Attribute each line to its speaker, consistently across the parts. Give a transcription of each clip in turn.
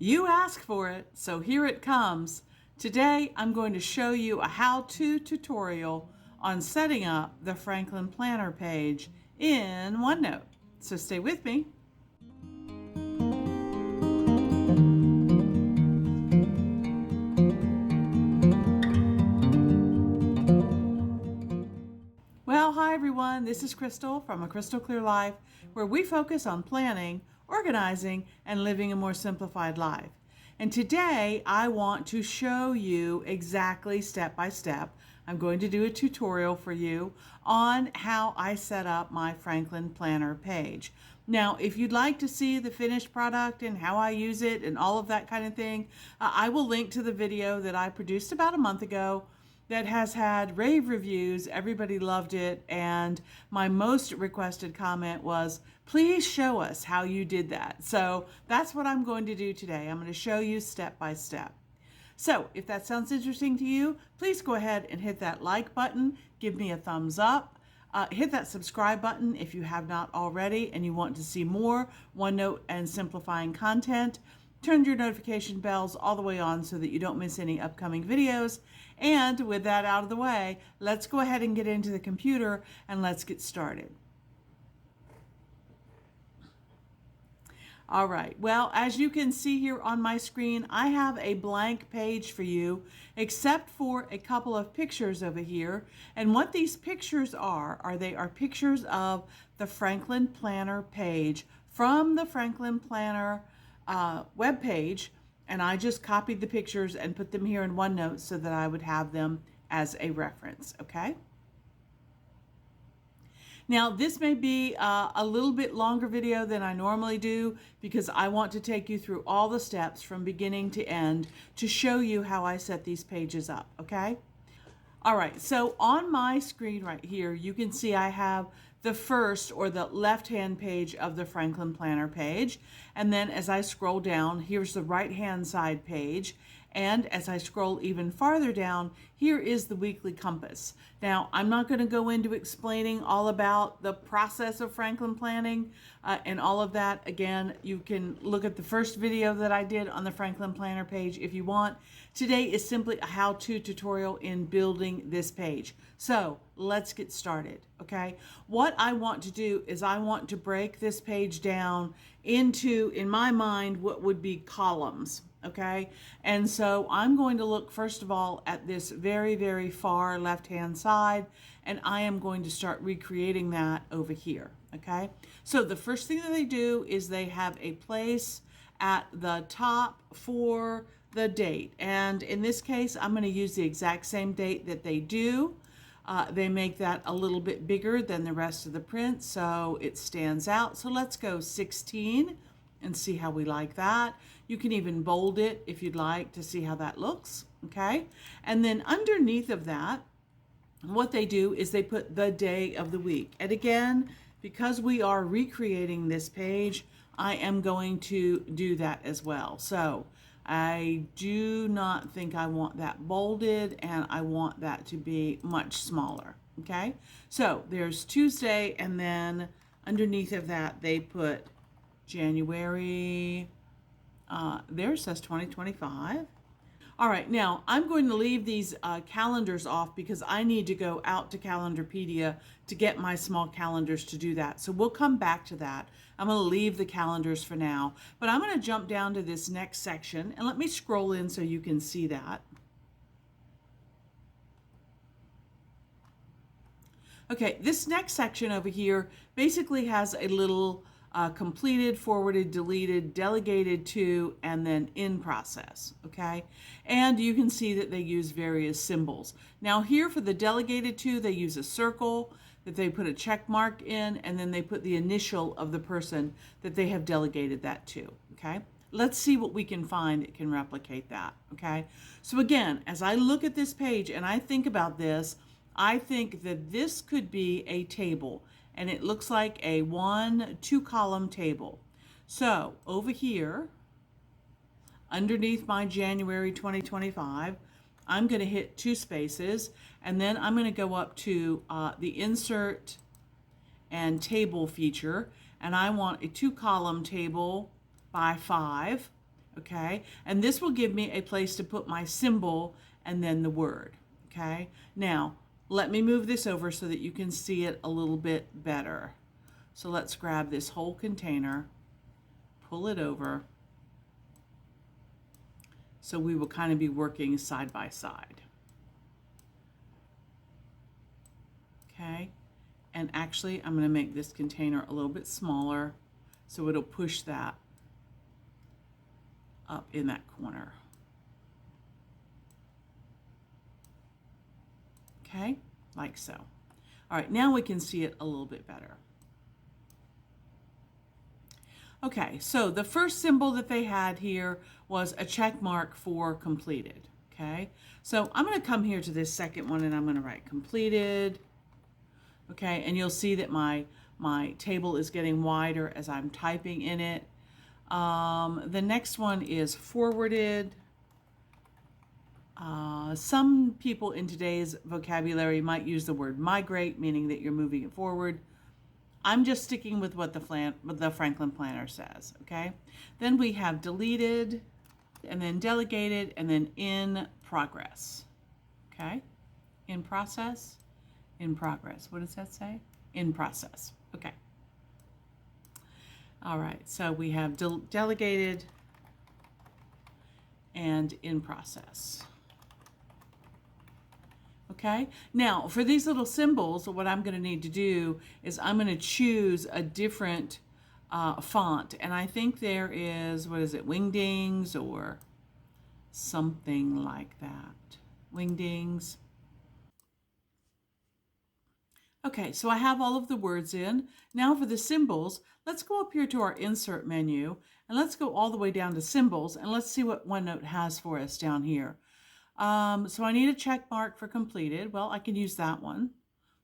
Speaker 1: You asked for it, so here it comes. Today I'm going to show you a how-to tutorial on setting up the Franklin Planner page in OneNote. So stay with me. Well, hi everyone, this is Crystal from A Crystal Clear Life, where we focus on planning, organizing, and living a more simplified life. And today I want to show you exactly step by step. I'm going to do a tutorial for you on how I set up my Franklin Planner page. Now, if you'd like to see the finished product and how I use it and all of that kind of thing, I will link to the video that I produced about a month ago that has had rave reviews. Everybody loved it, and my most requested comment was, please show us how you did that. So that's what I'm going to do today. I'm going to show you step by step. So if that sounds interesting to you, please go ahead and hit that like button, give me a thumbs up, hit that subscribe button if you have not already and you want to see more OneNote and simplifying content. Turn your notification bells all the way on so that you don't miss any upcoming videos. And with that out of the way, let's go ahead and get into the computer and let's get started. All right, well, as you can see here on my screen, I have a blank page for you, except for a couple of pictures over here. And what these pictures are they are pictures of the Franklin Planner page from the Franklin Planner web page, and I just copied the pictures and put them here in OneNote so that I would have them as a reference, okay? Now, this may be a little bit longer video than I normally do because I want to take you through all the steps from beginning to end to show you how I set these pages up, okay? All right, so on my screen right here, you can see I have the first or the left-hand page of the Franklin Planner page. And then as I scroll down, here's the right-hand side page. And as I scroll even farther down, here is the weekly compass. Now, I'm not going to go into explaining all about the process of Franklin planning and all of that. Again, you can look at the first video that I did on the Franklin Planner page if you want. Today is simply a how-to tutorial in building this page. So let's get started, okay? What I want to do is I want to break this page down into, in my mind, what would be columns. Okay, and so I'm going to look first of all at this very, very far left-hand side, and I am going to start recreating that over here. Okay, so the first thing that they do is they have a place at the top for the date, and in this case I'm going to use the exact same date that they do. They make that a little bit bigger than the rest of the print so it stands out. So let's go 16 and see how we like that. You can even bold it if you'd like to see how that looks, okay? And then underneath of that, what they do is they put the day of the week. And again, because we are recreating this page, I am going to do that as well. So I do not think I want that bolded, and I want that to be much smaller, okay? So there's Tuesday, and then underneath of that, they put January, there it says 2025. All right, now I'm going to leave these calendars off because I need to go out to Calendarpedia to get my small calendars to do that. So we'll come back to that. I'm going to leave the calendars for now, but I'm going to jump down to this next section and let me scroll in so you can see that. Okay, this next section over here basically has a little completed, forwarded, deleted, delegated to, and then in process, okay? And you can see that they use various symbols. Now here for the delegated to, they use a circle that they put a check mark in, and then they put the initial of the person that they have delegated that to, okay? Let's see what we can find that can replicate that, okay? So again, as I look at this page and I think about this, I think that this could be a table, and it looks like a 1-2 column table. So over here, underneath my January 2025, I'm going to hit 2 spaces, and then I'm going to go up to the insert and table feature, and I want a 2 column table by 5. okay? And this will give me a place to put my symbol and then the word, okay? Now, let me move this over so that you can see it a little bit better. So let's grab this whole container, pull it over, so we will kind of be working side by side. Okay, and actually I'm going to make this container a little bit smaller so it'll push that up in that corner. Okay, like so. All right, now we can see it a little bit better. Okay, so the first symbol that they had here was a check mark for completed. Okay, so I'm going to come here to this second one and I'm going to write completed. Okay, and you'll see that my table is getting wider as I'm typing in it. The next one is forwarded. Some people in today's vocabulary might use the word migrate, meaning that you're moving it forward. I'm just sticking with what the Franklin Planner says, okay? Then we have deleted, and then delegated, and then in progress, okay? In process, in progress. What does that say? In process, okay. All right, so we have delegated and in process. Okay, now for these little symbols, what I'm going to need to do is I'm going to choose a different font, and I think there is, what is it, Wingdings or something like that. Wingdings. Okay, so I have all of the words in. Now for the symbols, let's go up here to our insert menu and let's go all the way down to symbols and let's see what OneNote has for us down here. So I need a check mark for completed. Well, I can use that one.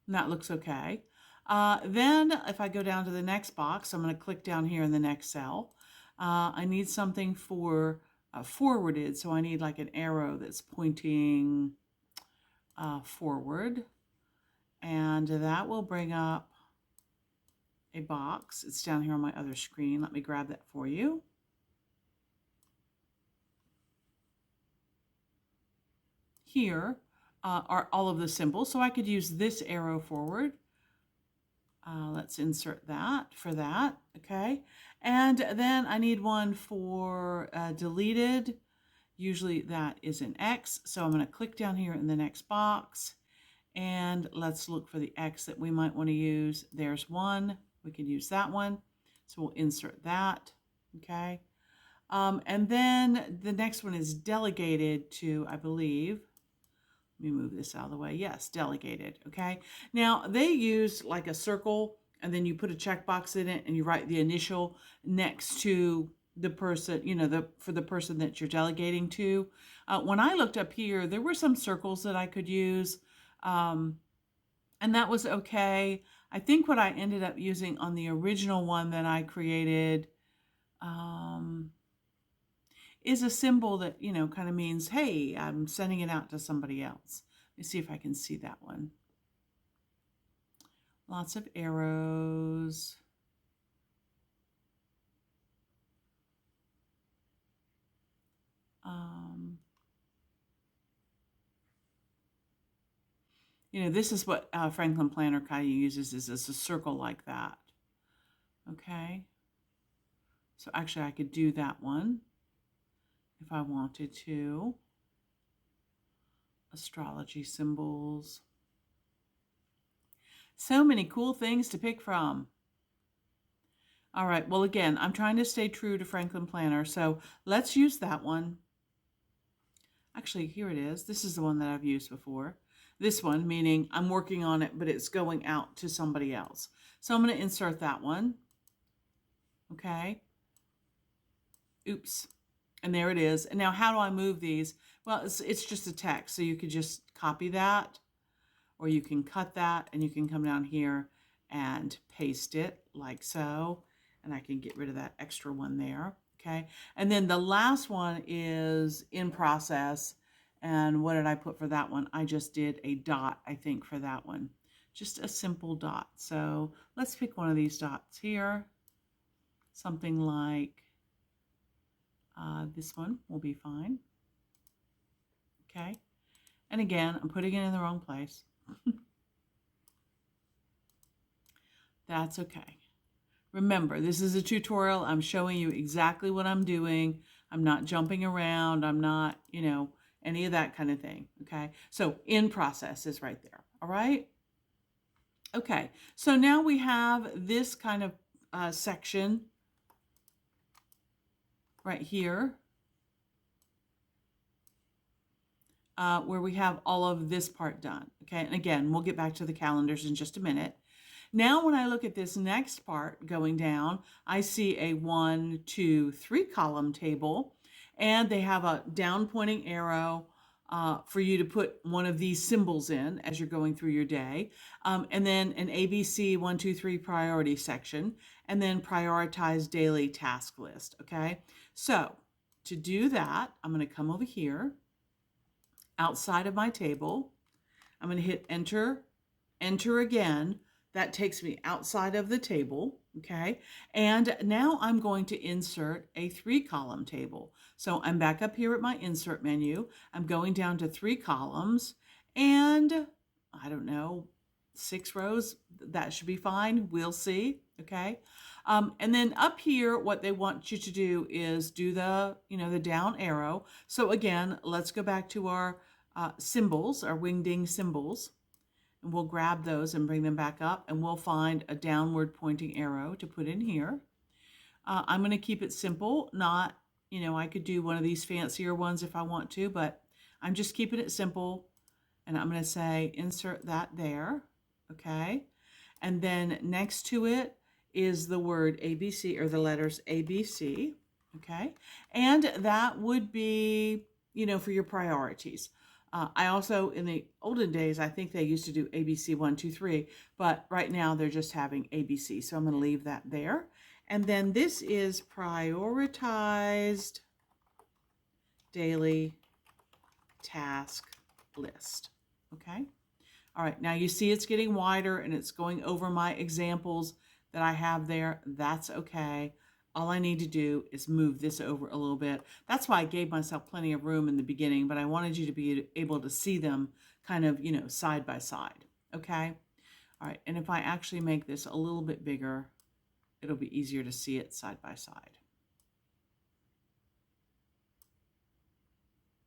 Speaker 1: And that looks okay. Then if I go down to the next box, I'm going to click down here in the next cell. I need something for forwarded. So I need like an arrow that's pointing forward. And that will bring up a box. It's down here on my other screen. Let me grab that for you. Here are all of the symbols, so I could use this arrow forward. Let's insert that for that, okay? And then I need one for deleted. Usually that is an X, so I'm going to click down here in the next box, and let's look for the X that we might want to use. There's one. We could use that one, so we'll insert that, okay? And then the next one is delegated to, I believe, let me move this out of the way. Yes, delegated, okay? Now, they use like a circle, and then you put a checkbox in it, and you write the initial next to the person, you know, for the person that you're delegating to. When I looked up here, there were some circles that I could use, and that was okay. I think what I ended up using on the original one that I created is a symbol that, you know, kind of means, hey, I'm sending it out to somebody else. Let me see if I can see that one. Lots of arrows. You know, this is what Franklin Planner kind of uses, is a circle like that. Okay. So actually I could do that one if I wanted to. Astrology symbols. So many cool things to pick from. All right, well, again, I'm trying to stay true to Franklin Planner, so let's use that one. Actually, here it is. This is the one that I've used before. This one, meaning I'm working on it, but it's going out to somebody else. So I'm going to insert that one. Okay. Oops. And there it is. And now how do I move these? Well, it's just a text, so you could just copy that, or you can cut that, and you can come down here and paste it like so. And I can get rid of that extra one there. Okay. And then the last one is in process. And what did I put for that one? I just did a dot, I think, for that one. Just a simple dot. So let's pick one of these dots here. Something like This one will be fine. Okay. And again, I'm putting it in the wrong place. That's okay. Remember, this is a tutorial. I'm showing you exactly what I'm doing. I'm not jumping around. I'm not, any of that kind of thing. Okay. So in process is right there. All right. Okay. So now we have this kind of section right here where we have all of this part done. Okay. And again, we'll get back to the calendars in just a minute. Now, when I look at this next part going down, I see a 1, 2, 3 column table, and they have a down pointing arrow for you to put one of these symbols in as you're going through your day, and then an ABC 1, 2, 3 priority section, and then prioritize daily task list. Okay, so to do that, I'm going to come over here outside of my table. I'm going to hit enter, enter again. That takes me outside of the table, okay? And now I'm going to insert a 3 column table. So I'm back up here at my insert menu. I'm going down to 3 columns and I don't know, 6 rows. That should be fine. We'll see, okay? And then up here, what they want you to do is do the, the down arrow. So again, let's go back to our symbols, our wingding symbols. And we'll grab those and bring them back up, and we'll find a downward pointing arrow to put in here. I'm going to keep it simple, not, I could do one of these fancier ones if I want to, but I'm just keeping it simple. And I'm going to say insert that there, okay? And then next to it is the word ABC, or the letters ABC, okay? And that would be, for your priorities. I also, in the olden days, I think they used to do ABC 1, 2, 3, but right now they're just having ABC. So I'm going to leave that there. And then this is prioritized daily task list. Okay. All right. Now you see it's getting wider and it's going over my examples that I have there. That's okay. All I need to do is move this over a little bit. That's why I gave myself plenty of room in the beginning, but I wanted you to be able to see them kind of, side by side. Okay. All right. And if I actually make this a little bit bigger, it'll be easier to see it side by side.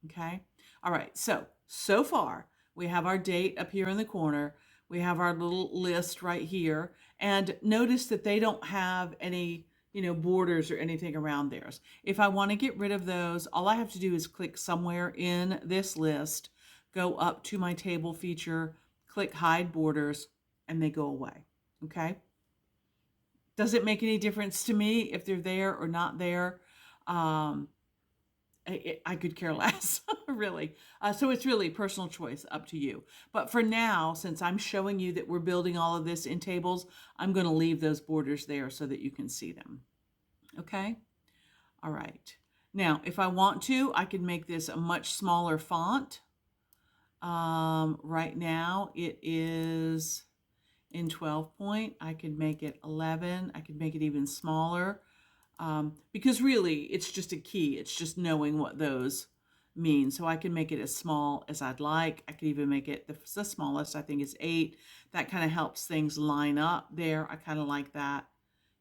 Speaker 1: Okay. All right. So far we have our date up here in the corner. We have our little list right here. And notice that they don't have any borders or anything around theirs. If I want to get rid of those, all I have to do is click somewhere in this list, go up to my table feature, click hide borders, and they go away. Okay. Does it make any difference to me if they're there or not there? I could care less, really. So it's really personal choice, up to you. But for now, since I'm showing you that we're building all of this in tables, I'm going to leave those borders there so that you can see them. Okay? All right. Now, if I want to, I can make this a much smaller font. Right now, it is in 12 point. I could make it 11. I could make it even smaller. Because really it's just a key. It's just knowing what those mean. So I can make it as small as I'd like. I could even make it the smallest, I think is 8. That kind of helps things line up there. I kind of like that,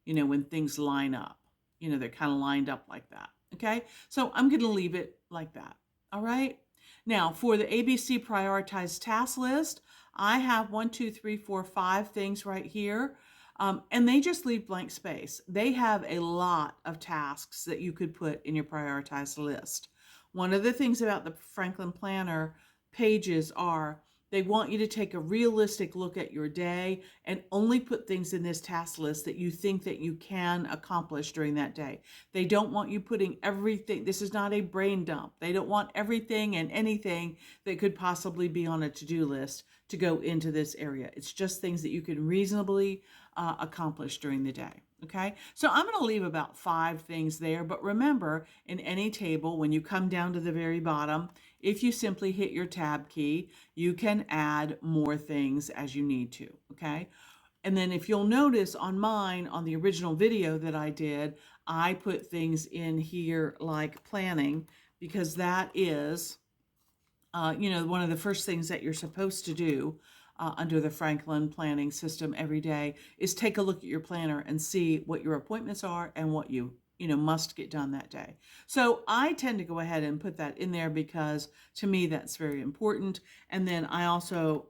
Speaker 1: when things line up, they're kind of lined up like that. Okay. So I'm going to leave it like that. All right. Now for the ABC prioritized task list, I have 1, 2, 3, 4, 5 things right here. And they just leave blank space. They have a lot of tasks that you could put in your prioritized list. One of the things about the Franklin Planner pages are they want you to take a realistic look at your day and only put things in this task list that you think that you can accomplish during that day. They don't want you putting everything. This is not a brain dump. They don't want everything and anything that could possibly be on a to-do list to go into this area. It's just things that you can reasonably accomplish during the day. Okay, so I'm going to leave about 5 things there, but remember, in any table, when you come down to the very bottom, if you simply hit your tab key, you can add more things as you need to. Okay, And then if you'll notice on mine, on the original video that I did, I put things in here like planning, because that is, one of the first things that you're supposed to do under the Franklin planning system every day is take a look at your planner and see what your appointments are and what you must get done that day. So I tend to go ahead and put that in there because to me that's very important. And then I also,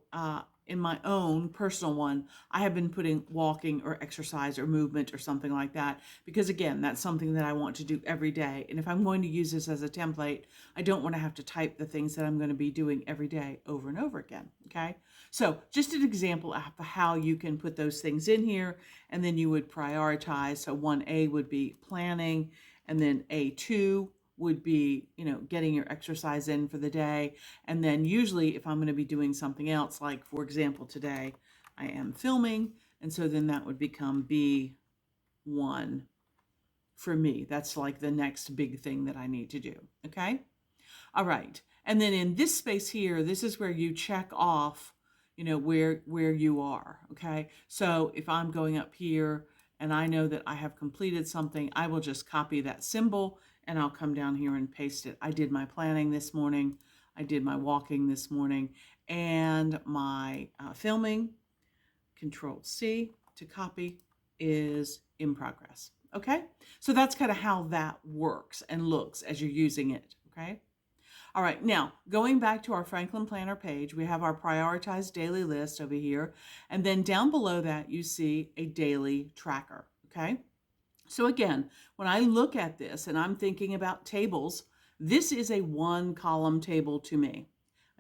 Speaker 1: in my own personal one, I have been putting walking or exercise or movement or something like that, because again, that's something that I want to do every day. And if I'm going to use this as a template, I don't want to have to type the things that I'm going to be doing every day over and over again. Okay. So just an example of how you can put those things in here, and then you would prioritize. So 1A would be planning, and then A2 would be, getting your exercise in for the day. And then usually if I'm going to be doing something else, like for example, today I am filming. And so then that would become B1 for me. That's like the next big thing that I need to do. Okay. All right. And then in this space here, this is where you check off, where you are. Okay. So if I'm going up here and I know that I have completed something, I will just copy that symbol and I'll come down here and paste it. I did my planning this morning. I did my walking this morning, and my filming, Control C to copy, is in progress. Okay. So that's kind of how that works and looks as you're using it. Okay. All right, now going back to our Franklin Planner page, we have our prioritized daily list over here. And then down below that, you see a daily tracker, okay? So again, when I look at this and I'm thinking about tables, this is a one column table to me,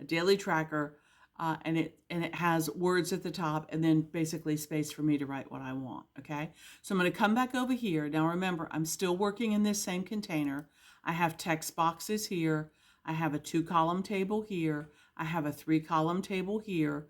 Speaker 1: a daily tracker, and it has words at the top and then basically space for me to write what I want, okay? So I'm going to come back over here. Now remember, I'm still working in this same container. I have text boxes here. I have a 2-column table here. I have a 3-column table here.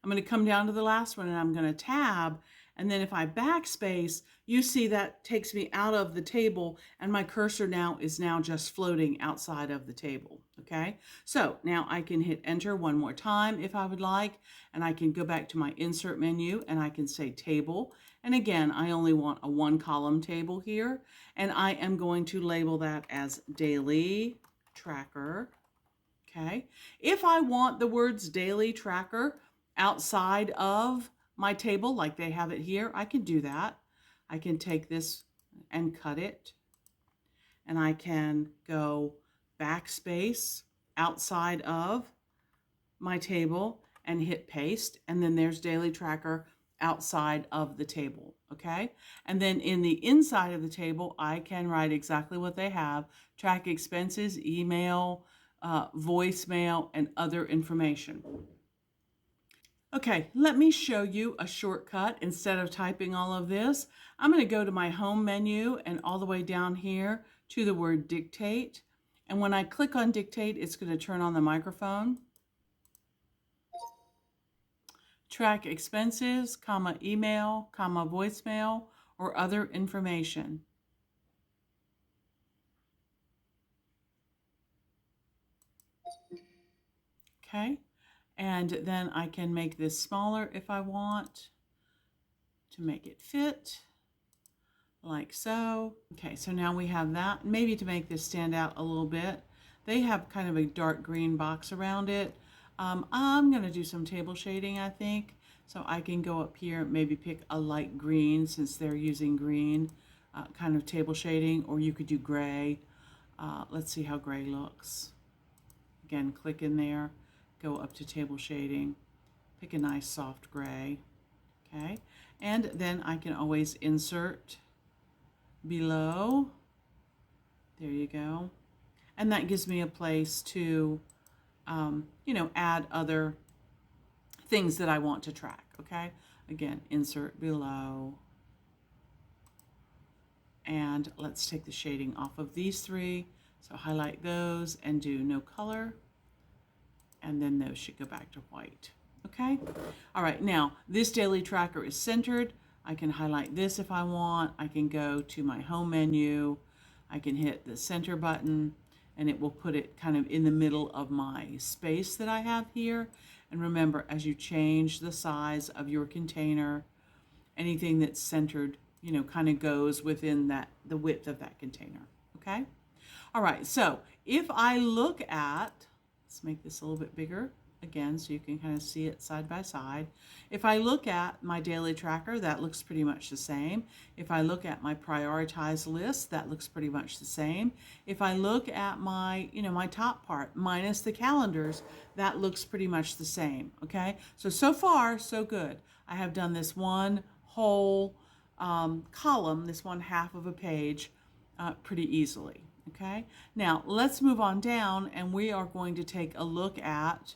Speaker 1: I'm going to come down to the last one and I'm going to tab. And then if I backspace, you see that takes me out of the table and my cursor now is just floating outside of the table. Okay. So now I can hit enter one more time if I would like, and I can go back to my insert menu and I can say table. And again, I only want a 1-column table here, and I am going to label that as daily tracker. Okay. If I want the words daily tracker outside of my table, like they have it here, I can do that. I can take this and cut it, and I can go backspace outside of my table and hit paste, and then there's daily tracker outside of the table. Okay. And then in the inside of the table, I can write exactly what they have: track expenses, email, voicemail, and other information. Okay, let me show you a shortcut. Instead of typing all of this, I'm going to go to my home menu and all the way down here to the word dictate. And when I click on dictate, it's going to turn on the microphone. Track expenses, comma, email, comma, voicemail, or other information. Okay. And then I can make this smaller if I want to make it fit, like so. Okay, so now we have that. Maybe to make this stand out a little bit, they have kind of a dark green box around it. I'm going to do some table shading, I think. So I can go up here, maybe pick a light green since they're using green, kind of table shading, or you could do gray. Let's see how gray looks. Again, click in there. Go up to table shading, pick a nice soft gray, okay? And then I can always insert below. There you go. And that gives me a place to, add other things that I want to track, okay? Again, insert below. And let's take the shading off of these three. So highlight those and do no color. And then those should go back to white. Okay. All right. Now this daily tracker is centered. I can highlight this if I want. I can go to my home menu. I can hit the center button and it will put it kind of in the middle of my space that I have here. And remember, as you change the size of your container, anything that's centered, kind of goes within the width of that container. Okay. All right. So if I look at, let's make this a little bit bigger again so you can kind of see it side by side. If I look at my daily tracker, that looks pretty much the same. If I look at my prioritized list, that looks pretty much the same. If I look at my, my top part minus the calendars, that looks pretty much the same. Okay, so far so good. I have done this one whole column, this one half of a page, pretty easily. Okay, now let's move on down, and we are going to take a look at,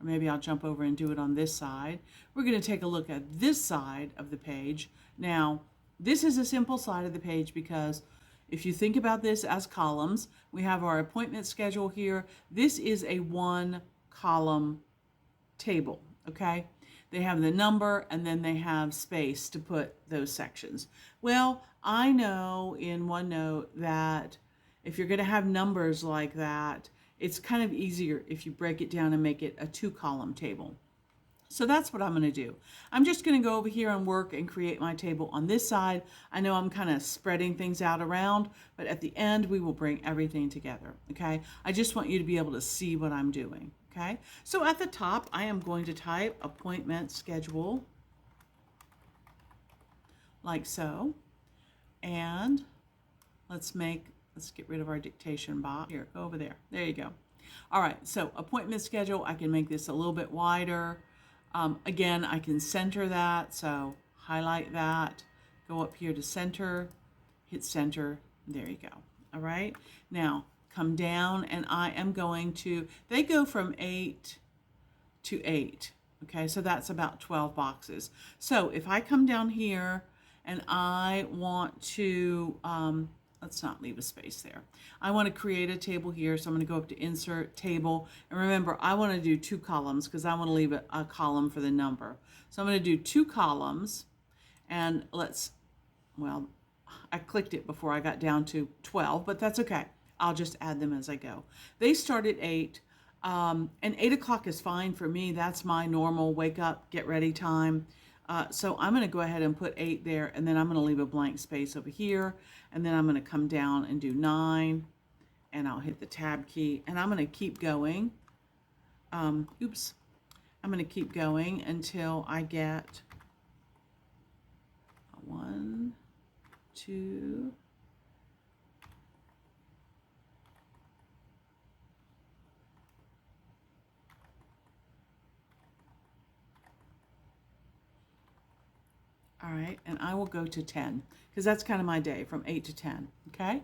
Speaker 1: or maybe I'll jump over and do it on this side. We're going to take a look at this side of the page. Now, this is a simple side of the page because if you think about this as columns, we have our appointment schedule here. This is a one column table, okay? They have the number and then they have space to put those sections. Well, I know in OneNote that if you're going to have numbers like that, it's kind of easier if you break it down and make it a 2-column table. So that's what I'm going to do. I'm just going to go over here and work and create my table on this side. I know I'm kind of spreading things out around, but at the end we will bring everything together, okay? I just want you to be able to see what I'm doing, okay? So at the top, I am going to type appointment schedule, like so. And let's get rid of our dictation box. Here, go over there. There you go. All right, so appointment schedule, I can make this a little bit wider. Again, I can center that, so highlight that, go up here to center, hit center, there you go. All right, now come down and I am going to, they go from 8 to 8. Okay, so that's about 12 boxes. So if I come down here and I want to, let's not leave a space there. I want to create a table here, so I'm going to go up to Insert, Table. And remember, I want to do 2 columns because I want to leave a column for the number. So I'm going to do 2 columns, and I clicked it before I got down to 12, but that's okay. I'll just add them as I go. They start at 8, and 8 o'clock is fine for me. That's my normal wake up, get ready time. So I'm going to go ahead and put 8 there, and then I'm going to leave a blank space over here, and then I'm going to come down and do 9, and I'll hit the tab key, and I'm going to keep going. I'm going to keep going until I get 1, 2, all right, and I will go to 10 because that's kind of my day from 8 to 10. Okay,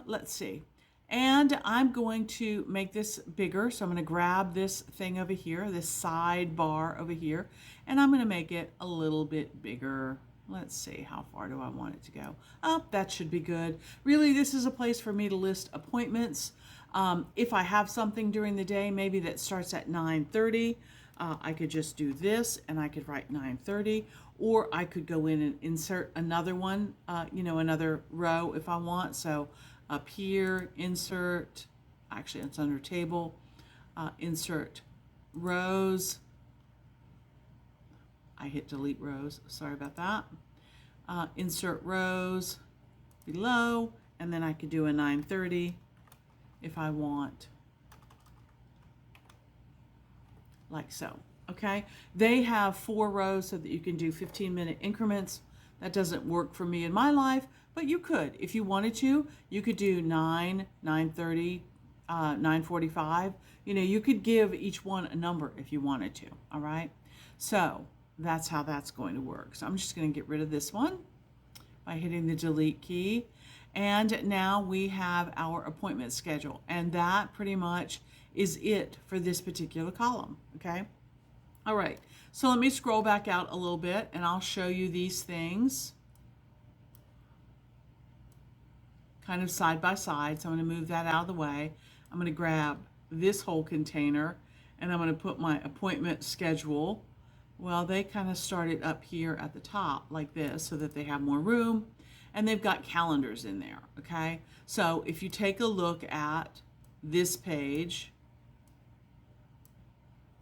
Speaker 1: let's see. And I'm going to make this bigger. So I'm going to grab this thing over here, this sidebar over here, and I'm going to make it a little bit bigger. Let's see, how far do I want it to go? Oh, that should be good. Really, this is a place for me to list appointments. If I have something during the day, maybe that starts at 9:30, I could just do this and I could write 9:30, or I could go in and insert another one, another row if I want. So up here, insert, actually it's under table, insert rows. I hit delete rows, sorry about that. Insert rows below, and then I could do a 9:30 if I want, like so. Okay, they have 4 rows so that you can do 15-minute increments. That doesn't work for me in my life, but you could, if you wanted to. You could do 9, 9:30, 9:45. You could give each one a number if you wanted to. All right, so that's how that's going to work. So I'm just going to get rid of this one by hitting the delete key. And now we have our appointment schedule, and that pretty much is it for this particular column. Okay. All right, so let me scroll back out a little bit and I'll show you these things kind of side by side. So I'm going to move that out of the way. I'm going to grab this whole container and I'm going to put my appointment schedule. Well, they kind of started up here at the top like this so that they have more room, and they've got calendars in there. Okay, so if you take a look at this page,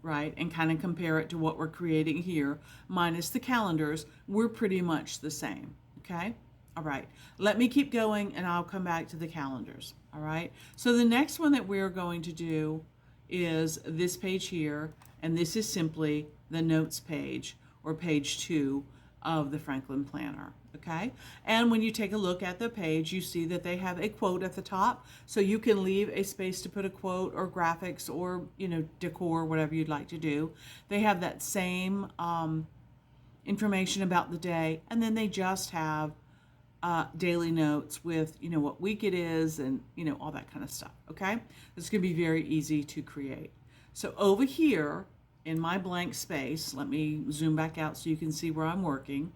Speaker 1: right, and kind of compare it to what we're creating here, minus the calendars, we're pretty much the same, okay? All right, let me keep going and I'll come back to the calendars, all right? So the next one that we're going to do is this page here, and this is simply the notes page, or page 2 of the Franklin Planner, okay? And when you take a look at the page, you see that they have a quote at the top, so you can leave a space to put a quote or graphics or, decor, whatever you'd like to do. They have that same information about the day, and then they just have daily notes with, what week it is and, all that kind of stuff, okay? It's going to be very easy to create. So over here in my blank space, let me zoom back out so you can see where I'm working.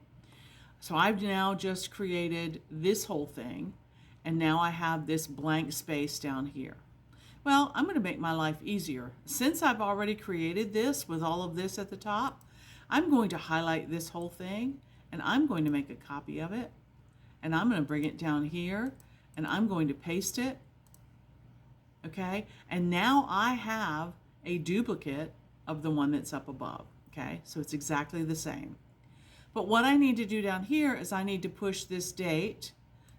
Speaker 1: So I've now just created this whole thing, and now I have this blank space down here. Well, I'm going to make my life easier. Since I've already created this with all of this at the top, I'm going to highlight this whole thing, and I'm going to make a copy of it. And I'm going to bring it down here, and I'm going to paste it, okay? And now I have a duplicate of the one that's up above, okay? So it's exactly the same. But what I need to do down here is I need to push this date,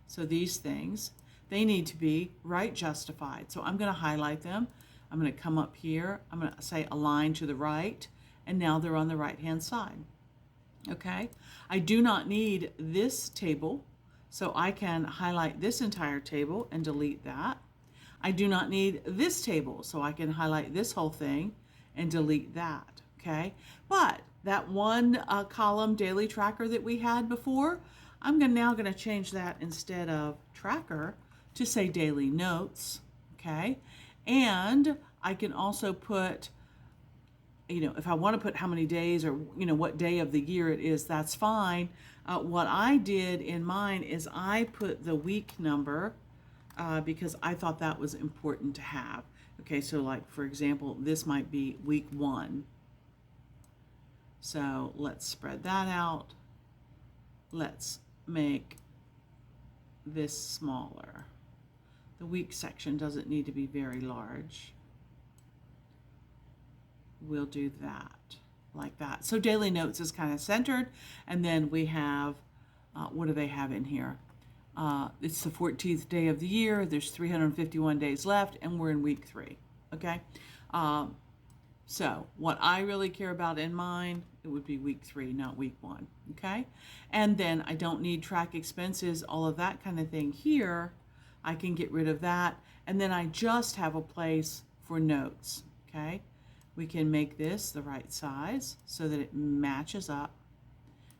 Speaker 1: so these things, they need to be right justified. So I'm going to highlight them. I'm going to come up here. I'm going to say align to the right, and now they're on the right-hand side, okay? I do not need this table, so I can highlight this entire table and delete that. I do not need this table, so I can highlight this whole thing and delete that, okay? But that one column daily tracker that we had before, I'm now going to change that instead of tracker to say daily notes, okay? And I can also put, if I want to put how many days or, what day of the year it is, that's fine. What I did in mine is I put the week number because I thought that was important to have. Okay, so like, for example, this might be week 1. So let's spread that out. Let's make this smaller. The week section doesn't need to be very large. We'll do that like that. So daily notes is kind of centered, and then we have, what do they have in here? It's the 14th day of the year. There's 351 days left, and we're in week 3, okay? So what I really care about in mine, it would be week 3, not week 1, okay? And then I don't need track expenses, all of that kind of thing here. I can get rid of that, and then I just have a place for notes, okay? We can make this the right size so that it matches up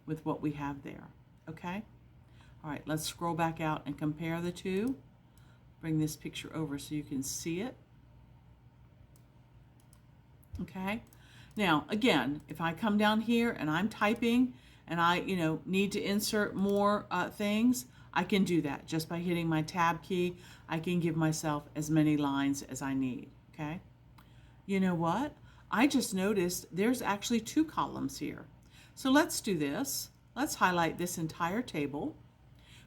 Speaker 1: with what we have there, okay? All right, let's scroll back out and compare the two. Bring this picture over so you can see it. Okay, now again, if I come down here and I'm typing and I need to insert more things, I can do that just by hitting my tab key. I can give myself as many lines as I need, okay? You know what? I just noticed there's actually 2 columns here. So let's do this. Let's highlight this entire table.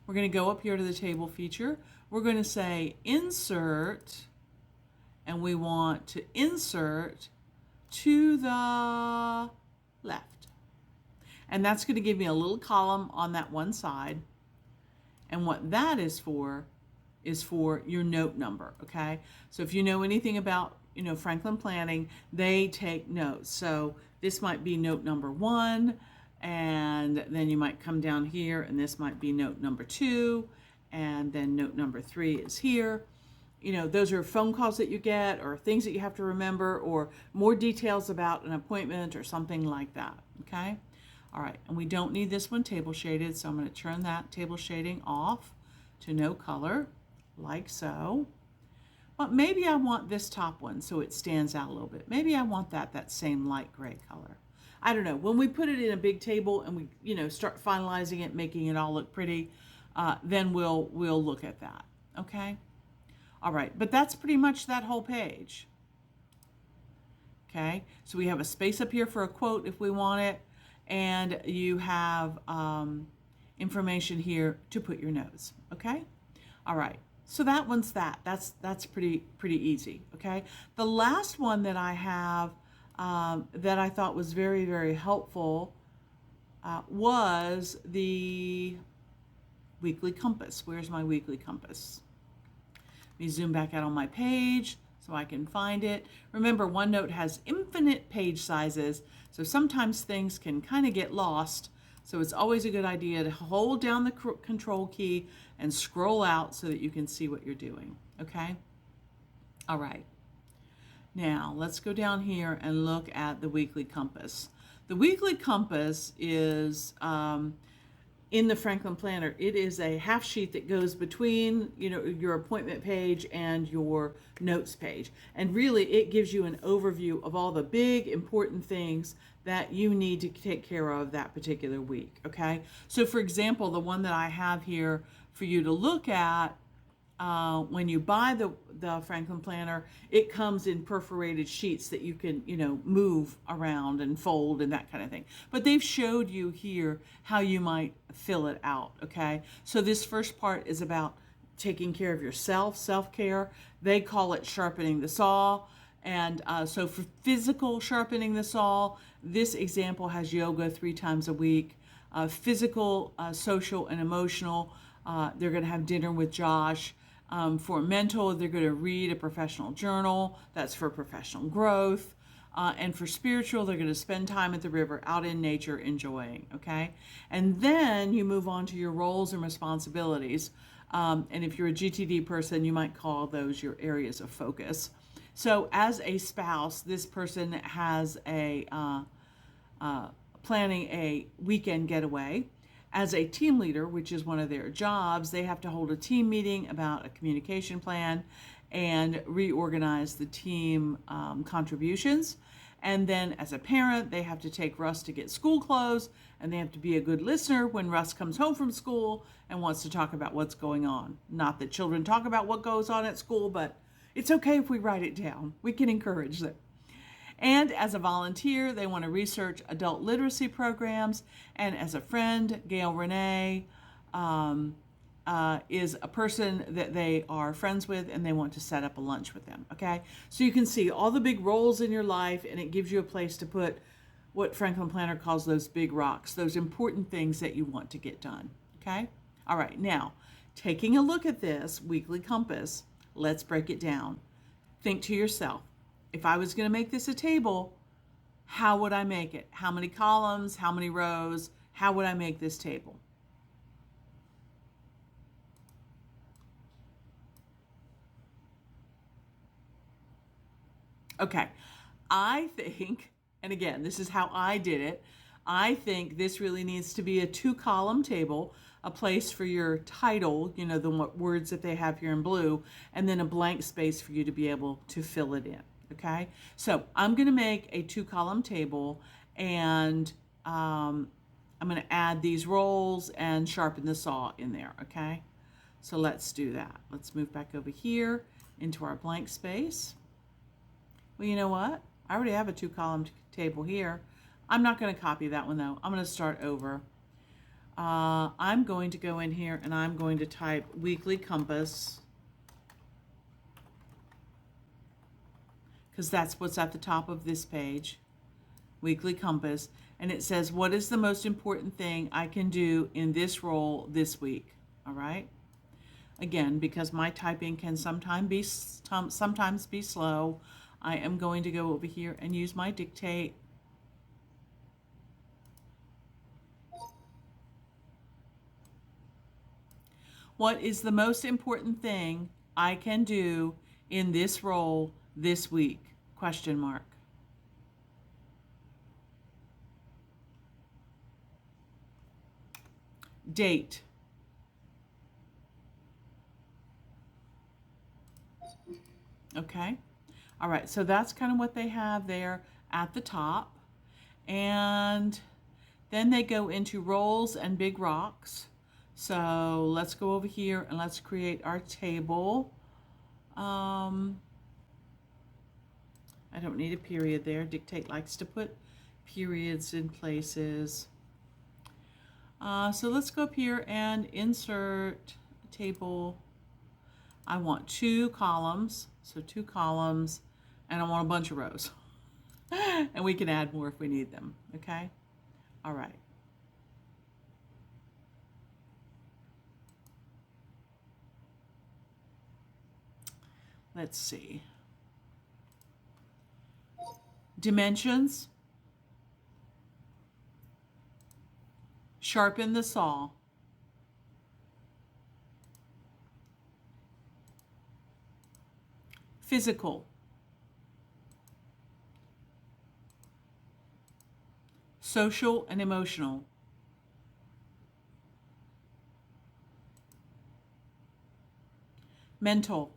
Speaker 1: We're going to go up here to the table feature. We're going to say insert, and we want to insert to the left. And that's going to give me a little column on that one side. And what that is for your note number, okay? So if you know anything about Franklin Planning, they take notes. So this might be note number 1, and then you might come down here, and this might be note number 2, and then note number 3 is here. Those are phone calls that you get, or things that you have to remember, or more details about an appointment or something like that, okay? All right, and we don't need this one table shaded, so I'm going to turn that table shading off to no color, like so. But maybe I want this top one so it stands out a little bit. Maybe I want that same light gray color. I don't know. When we put it in a big table and we start finalizing it, making it all look pretty, then we'll look at that. Okay? All right, but that's pretty much that whole page. Okay? So we have a space up here for a quote if we want it, and you have information here to put your notes. Okay? All right. So that one's that's pretty easy, okay? The last one that I have that I thought was very, very helpful was the weekly compass. Where's my weekly compass? Let me zoom back out on my page so I can find it. Remember, OneNote has infinite page sizes, so sometimes things can kind of get lost. So it's always a good idea to hold down the control key and scroll out so that you can see what you're doing, okay? All right. Now, let's go down here and look at the weekly compass. The weekly compass is in the Franklin Planner. It is a half sheet that goes between, your appointment page and your notes page. And really, it gives you an overview of all the big, important things that you need to take care of that particular week, okay? So, for example, the one that I have here for you to look at, when you buy the Franklin Planner, it comes in perforated sheets that you can, move around and fold and that kind of thing. But they've showed you here how you might fill it out, okay? So this first part is about taking care of yourself, self-care. They call it sharpening the saw. And so for physical sharpening the saw, this example has yoga 3 times a week. Physical, social, and emotional, they're going to have dinner with Josh. For mental, they're going to read a professional journal. That's for professional growth. And for spiritual, they're going to spend time at the river, out in nature, enjoying, okay? And then you move on to your roles and responsibilities. And if you're a GTD person, you might call those your areas of focus. So as a spouse, this person has planning a weekend getaway. As a team leader, which is one of their jobs, they have to hold a team meeting about a communication plan and reorganize the team contributions. And then as a parent, they have to take Russ to get school clothes, and they have to be a good listener when Russ comes home from school and wants to talk about what's going on. Not that children talk about what goes on at school, but it's okay if we write it down. We can encourage them. And as a volunteer, they want to research adult literacy programs. And as a friend, Gail Renee is a person that they are friends with, and they want to set up a lunch with them, okay? So you can see all the big roles in your life, and it gives you a place to put what Franklin Planner calls those big rocks, those important things that you want to get done, okay? All right, now, taking a look at this weekly compass, let's break it down. Think to yourself, if I was going to make this a table, how would I make it? How many columns? How many rows? How would I make this table? Okay, I think, and again, this is how I did it, I think this really needs to be a 2-column table, a place for your title, the words that they have here in blue, and then a blank space for you to be able to fill it in. Okay, so I'm going to make a 2-column table, and I'm going to add these roles and sharpen the saw in there. Okay, so let's do that. Let's move back over here into our blank space. Well, you know what? I already have a 2-column table here. I'm not going to copy that one though. I'm going to start over. I'm going to go in here and I'm going to type weekly compass, because that's what's at the top of this page, weekly compass, and it says, what is the most important thing I can do in this role this week? All right. Again, because my typing can sometimes be slow, I am going to go over here and use my dictate. What is the most important thing I can do in this role this week? Question mark. Date. Okay. All right. So that's kind of what they have there at the top. And then they go into roles and big rocks. So let's go over here and let's create our table. I don't need a period there. Dictate likes to put periods in places. So let's go up here and insert a table. I want 2 columns, so 2 columns, and I want a bunch of rows. And we can add more if we need them, okay? All right. Let's see. Dimensions. Sharpen the saw. Physical. Social and emotional. Mental.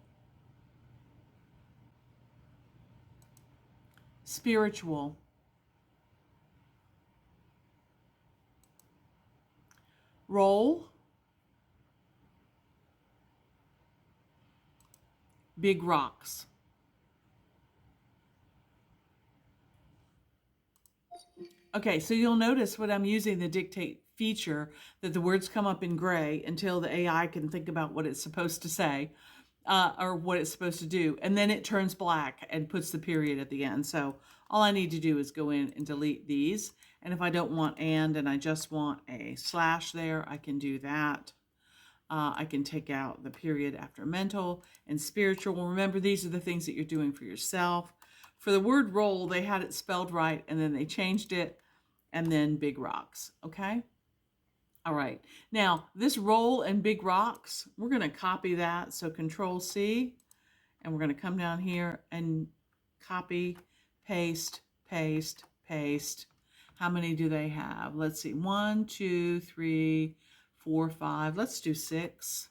Speaker 1: Spiritual. Roll. Big rocks. Okay, so you'll notice when I'm using the dictate feature that the words come up in gray until the AI can think about what it's supposed to say or what it's supposed to do. And then it turns black and puts the period at the end. So all I need to do is go in and delete these. And if I don't want and I just want a slash there, I can do that. I can take out the period after mental and spiritual. Remember, these are the things that you're doing for yourself. For the word roll, they had it spelled right, and then they changed it, and then big rocks, okay? All right, now this roll and big rocks, we're gonna copy that, so Control C, and we're gonna come down here and copy, paste, paste, paste. How many do they have? Let's see, 1, 2, 3, 4, 5, let's do 6.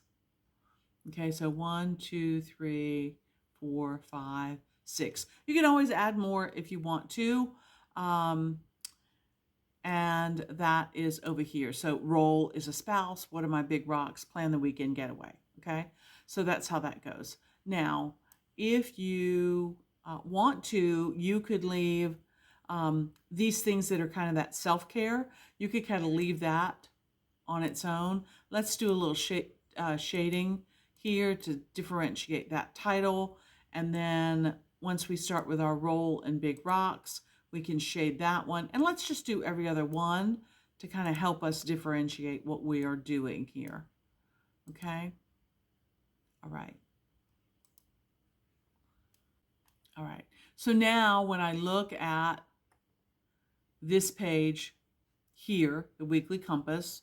Speaker 1: Okay, so 1, 2, 3, 4, 5, 6. You can always add more if you want to. And that is over here. So roll is a spouse. What are my big rocks? Plan the weekend getaway. Okay, so that's how that goes. Now, if you want to, you could leave these things that are kind of that self-care. You could kind of leave that on its own. Let's do a little shading here to differentiate that title. And then once we start with our roll and big rocks, we can shade that one. And let's just do every other one to kind of help us differentiate what we are doing here. Okay? All right. All right. So now when I look at this page here, the weekly compass,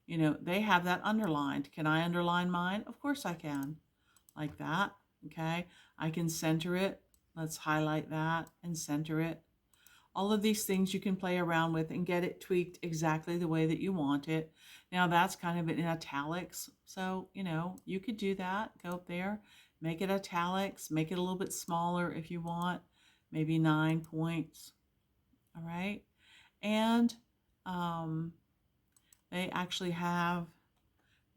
Speaker 1: you know, they have that underlined. Can I underline mine? Of course I can. Like that. Okay? I can center it. Let's highlight that and center it. All of these things you can play around with and get it tweaked exactly the way that you want it. Now that's kind of in italics. So, you know, you could do that. Go up there, make it italics, make it a little bit smaller if you want, maybe 9 points. All right. And they actually have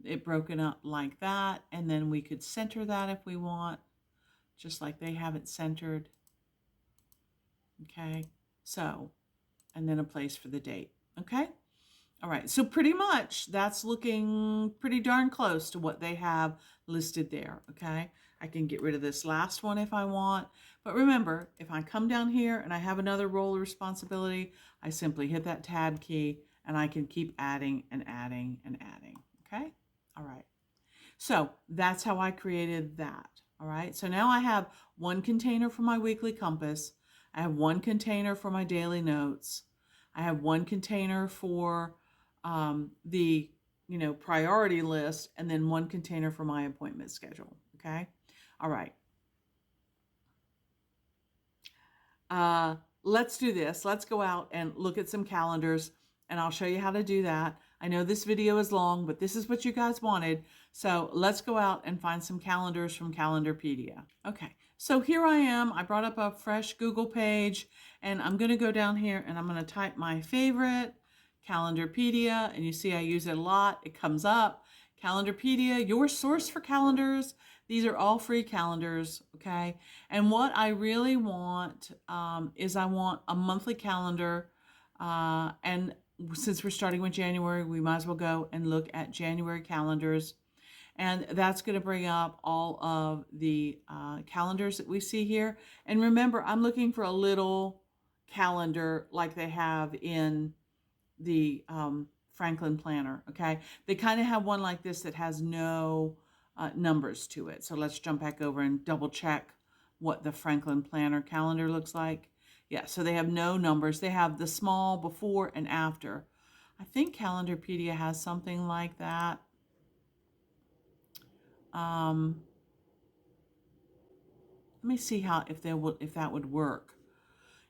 Speaker 1: it broken up like that. And then we could center that if we want, just like they have it centered. Okay. So, and then a place for the date. Okay. All right. So pretty much that's looking pretty darn close to what they have listed there. Okay. I can get rid of this last one if I want. But remember, if I come down here and I have another role responsibility, I simply hit that tab key and I can keep adding and adding and adding. Okay. All right. So that's how I created that. All right. So now I have one container for my weekly compass. I have one container for my daily notes. I have one container for the, you know, priority list, and then one container for my appointment schedule. Okay. All right. Let's do this. Let's go out and look at some calendars, and I'll show you how to do that. I know this video is long, but this is what you guys wanted. So let's go out and find some calendars from Calendarpedia. Okay, so here I am. I brought up a fresh Google page, and I'm going to go down here and I'm going to type my favorite, Calendarpedia, and you see I use it a lot. It comes up. Calendarpedia, your source for calendars. These are all free calendars, okay? And what I really want is I want a monthly calendar, and since we're starting with January, we might as well go and look at January calendars. And that's going to bring up all of the calendars that we see here. And remember, I'm looking for a little calendar like they have in the Franklin Planner, okay? They kind of have one like this that has no numbers to it. So let's jump back over and double check what the Franklin Planner calendar looks like. Yeah, so they have no numbers. They have the small before and after. I think Calendarpedia has something like that. Let me see how if that would work.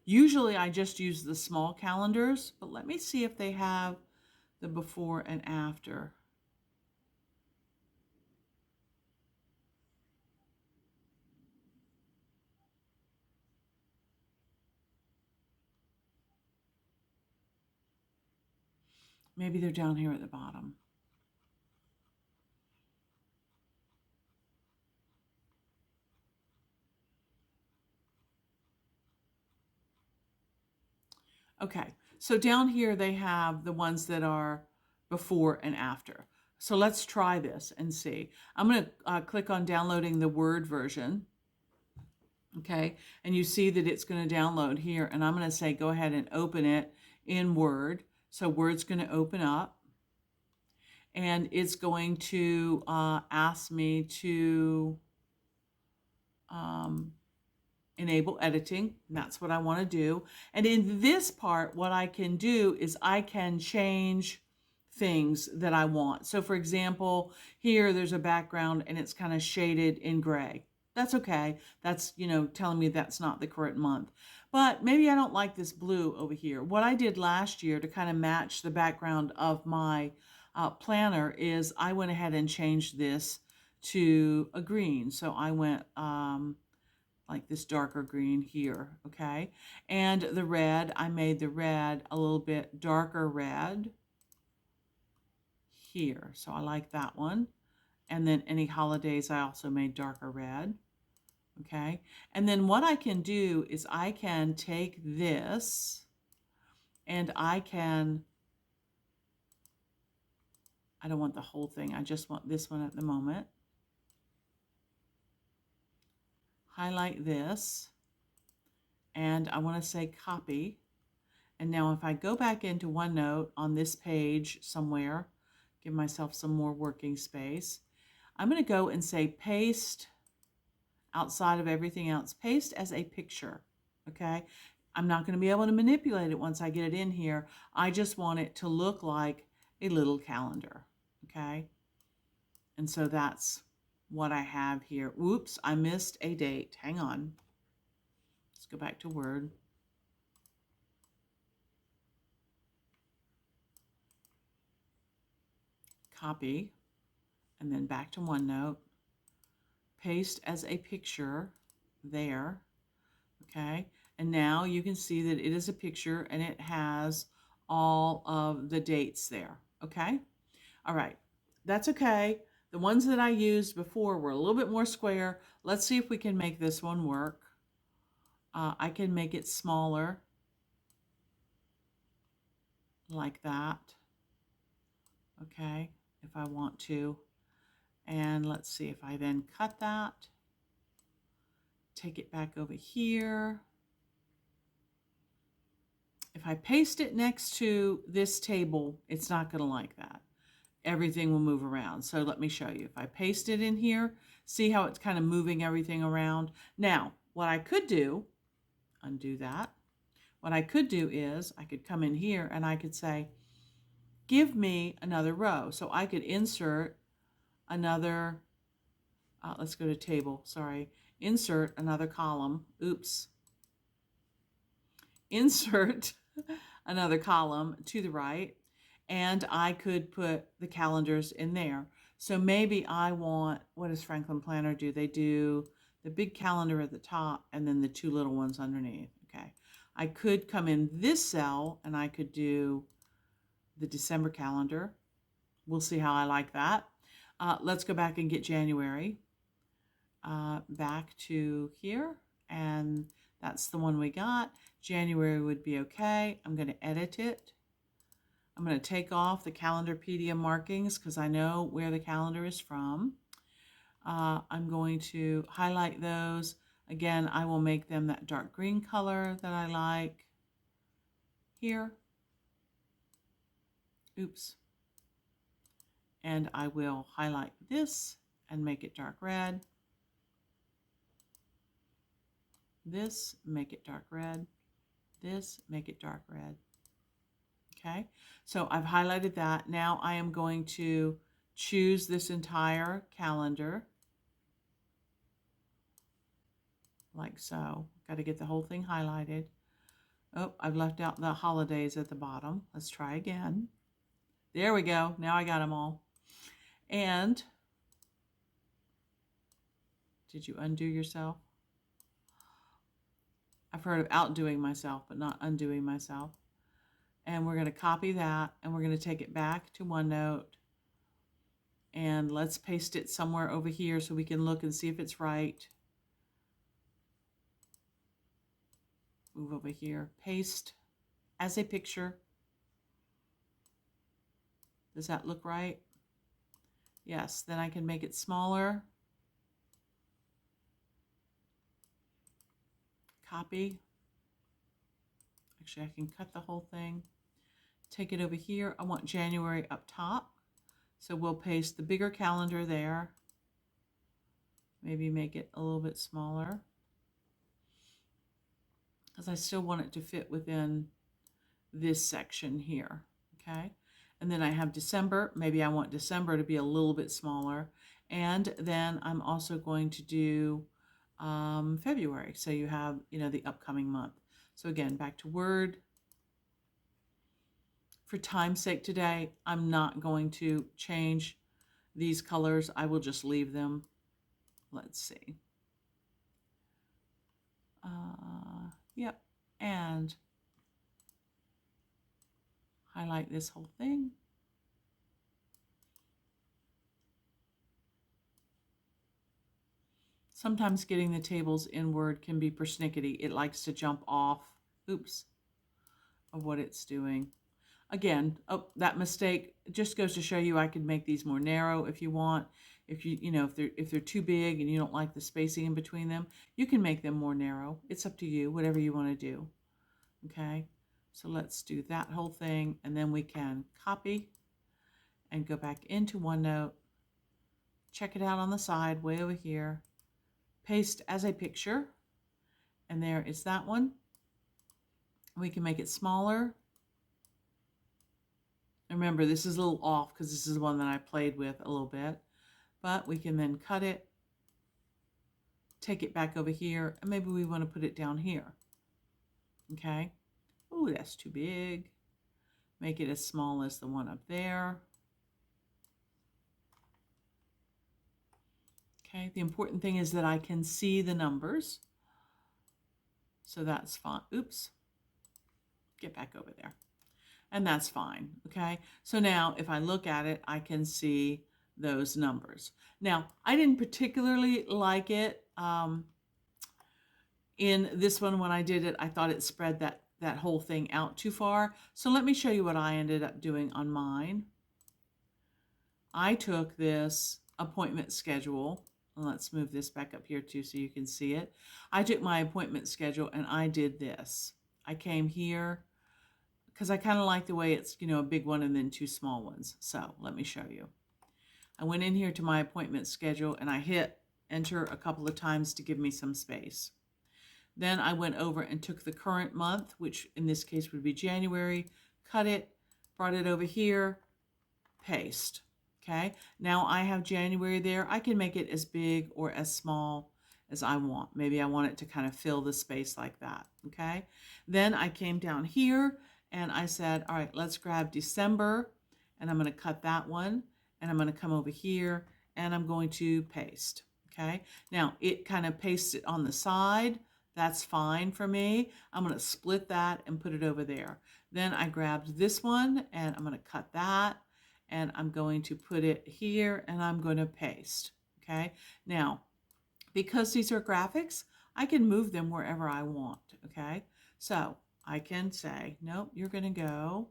Speaker 1: Usually I just use the small calendars, but let me see if they have the before and after. Maybe they're down here at the bottom. Okay, so down here they have the ones that are before and after. So let's try this and see. I'm going to click on downloading the Word version. Okay, and you see that it's going to download here, and I'm going to say go ahead and open it in Word. So Word's going to open up, and it's going to ask me to enable editing. That's what I want to do. And in this part, what I can do is I can change things that I want. So for example, here there's a background and it's kind of shaded in gray. That's okay. That's, telling me that's not the current month. But maybe I don't like this blue over here. What I did last year to kind of match the background of my planner is I went ahead and changed this to a green. So I went like this darker green here, okay? And the red, I made the red a little bit darker red here. So I like that one. And then any holidays, I also made darker red, okay? And then what I can do is I can take this and I don't want the whole thing, I just want this one at the moment. Highlight this, and I want to say copy. And now if I go back into OneNote on this page somewhere, give myself some more working space, I'm going to go and say paste outside of everything else, paste as a picture, okay? I'm not going to be able to manipulate it once I get it in here. I just want it to look like a little calendar, okay? And so that's what I have here. Oops, I missed a date. Hang on. Let's go back to Word. Copy, and then back to OneNote. Paste as a picture there, okay? And now you can see that it is a picture and it has all of the dates there, okay? All right, that's okay. The ones that I used before were a little bit more square. Let's see if we can make this one work. I can make it smaller like that, okay, if I want to. And let's see if I then cut that, take it back over here. If I paste it next to this table, it's not going to like that. Everything will move around. So let me show you. If I paste it in here, see how it's kind of moving everything around. Now, what I could do, undo that. What I could do is I could come in here and I could say, give me another row. So I could insert another, let's go to table, sorry. Insert another column. Oops. Insert another column to the right, and I could put the calendars in there. So maybe I want, what does Franklin Planner do? They do the big calendar at the top and then the two little ones underneath. Okay, I could come in this cell and I could do the December calendar. We'll see how I like that. Let's go back and get January. Back to here, and that's the one we got. January would be okay. I'm going to edit it. I'm going to take off the Calendarpedia markings because I know where the calendar is from. I'm going to highlight those. Again, I will make them that dark green color that I like. here. Oops. And I will highlight this and make it dark red. This, make it dark red. This, make it dark red. Okay, so I've highlighted that. Now I am going to choose this entire calendar, like so. Got to get the whole thing highlighted. Oh, I've left out the holidays at the bottom. Let's try again. There we go. Now I got them all. And did you undo yourself? I've heard of outdoing myself, but not undoing myself. And we're going to copy that, and we're going to take it back to OneNote. And let's paste it somewhere over here so we can look and see if it's right. Move over here, paste as a picture. Does that look right? Yes, then I can make it smaller. Copy. Actually, I can cut the whole thing. Take it over here. I want January up top. So we'll paste the bigger calendar there. Maybe make it a little bit smaller, because I still want it to fit within this section here. Okay. And then I have December. Maybe I want December to be a little bit smaller. And then I'm also going to do February. So you have, the upcoming month. So again, back to Word. For time's sake today, I'm not going to change these colors. I will just leave them. Let's see. Yep. And highlight this whole thing. Sometimes getting the tables in Word can be persnickety. It likes to jump off, oops, of what it's doing. Again, that mistake just goes to show you I could make these more narrow if you want. If if they're too big and you don't like the spacing in between them, you can make them more narrow. It's up to you, whatever you want to do. Okay, so let's do that whole thing, and then we can copy and go back into OneNote. Check it out on the side, way over here. Paste as a picture, and there is that one. We can make it smaller. Remember, this is a little off because this is the one that I played with a little bit, but we can then cut it, take it back over here, and maybe we want to put it down here. Okay. Oh, that's too big. Make it as small as the one up there. Okay, the important thing is that I can see the numbers. So that's fine. Oops. Get back over there. And that's fine. Okay, so now if I look at it, I can see those numbers. Now, I didn't particularly like it in this one. When I did it, I thought it spread that whole thing out too far. So let me show you what I ended up doing on mine. I took this appointment schedule. Let's move this back up here too so you can see it. I took my appointment schedule and I did this. I came here because I kind of like the way it's, a big one and then two small ones. So let me show you. I went in here to my appointment schedule and I hit enter a couple of times to give me some space. Then I went over and took the current month, which in this case would be January, cut it, brought it over here, paste. Okay, now I have January there. I can make it as big or as small as I want. Maybe I want it to kind of fill the space like that. Okay, then I came down here and I said, all right, let's grab December, and I'm going to cut that one, and I'm going to come over here and I'm going to paste. Okay, now it kind of pastes it on the side. That's fine for me. I'm going to split that and put it over there. Then I grabbed this one and I'm going to cut that. And I'm going to put it here and I'm going to paste. Okay. Now, because these are graphics, I can move them wherever I want. Okay. So I can say, nope, you're going to go.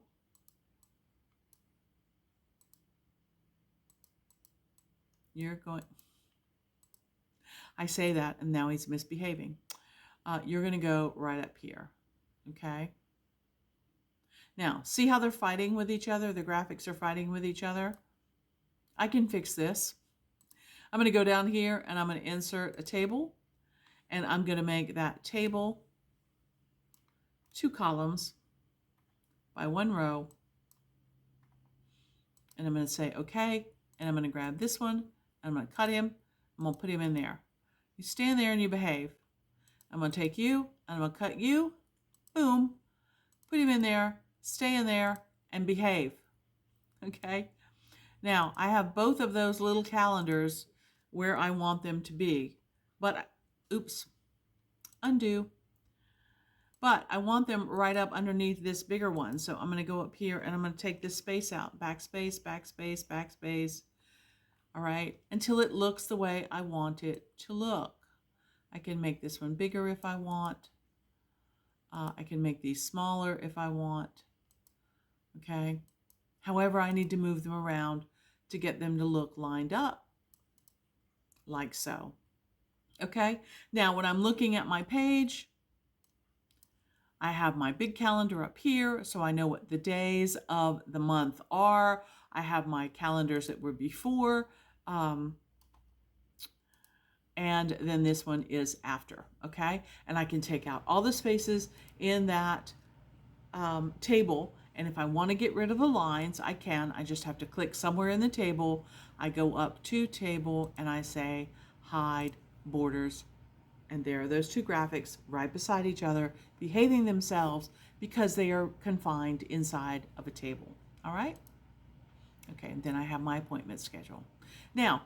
Speaker 1: I say that and now he's misbehaving. You're going to go right up here. Okay. Now, see how they're fighting with each other? The graphics are fighting with each other. I can fix this. I'm going to go down here and I'm going to insert a table, and I'm going to make that table 2 columns by 1 row. And I'm going to say okay, and I'm going to grab this one, and I'm going to cut him. I'm going to put him in there. You stand there and you behave. I'm going to take you, and I'm going to cut you. Boom. Put him in there, stay in there, and behave. Okay? Now, I have both of those little calendars where I want them to be. But, oops, undo. But I want them right up underneath this bigger one. So I'm going to go up here and I'm going to take this space out. Backspace, backspace, backspace. All right, until it looks the way I want it to look. I can make this one bigger if I want. I can make these smaller if I want. Okay. However, I need to move them around to get them to look lined up. Like so. Okay. Now, when I'm looking at my page, I have my big calendar up here, so I know what the days of the month are. I have my calendars that were before, and then this one is after, okay? And I can take out all the spaces in that table, and if I want to get rid of the lines, I can. I just have to click somewhere in the table. I go up to table, and I say hide borders. And there are those 2 graphics right beside each other, behaving themselves because they are confined inside of a table. All right? Okay, and then I have my appointment schedule. Now,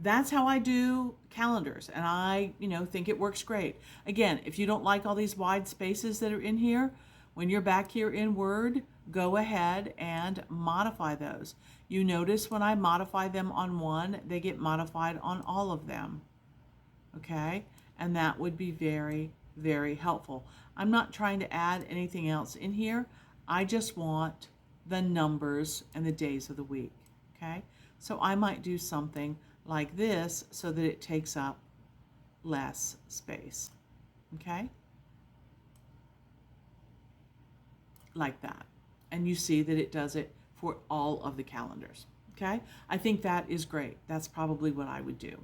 Speaker 1: that's how I do calendars, and I, think it works great. Again, if you don't like all these wide spaces that are in here, when you're back here in Word, go ahead and modify those. You notice when I modify them on one, they get modified on all of them. Okay? And that would be very, very helpful. I'm not trying to add anything else in here. I just want the numbers and the days of the week. Okay? So I might do something like this so that it takes up less space. Okay? Like that. And you see that it does it for all of the calendars. Okay? I think that is great. That's probably what I would do.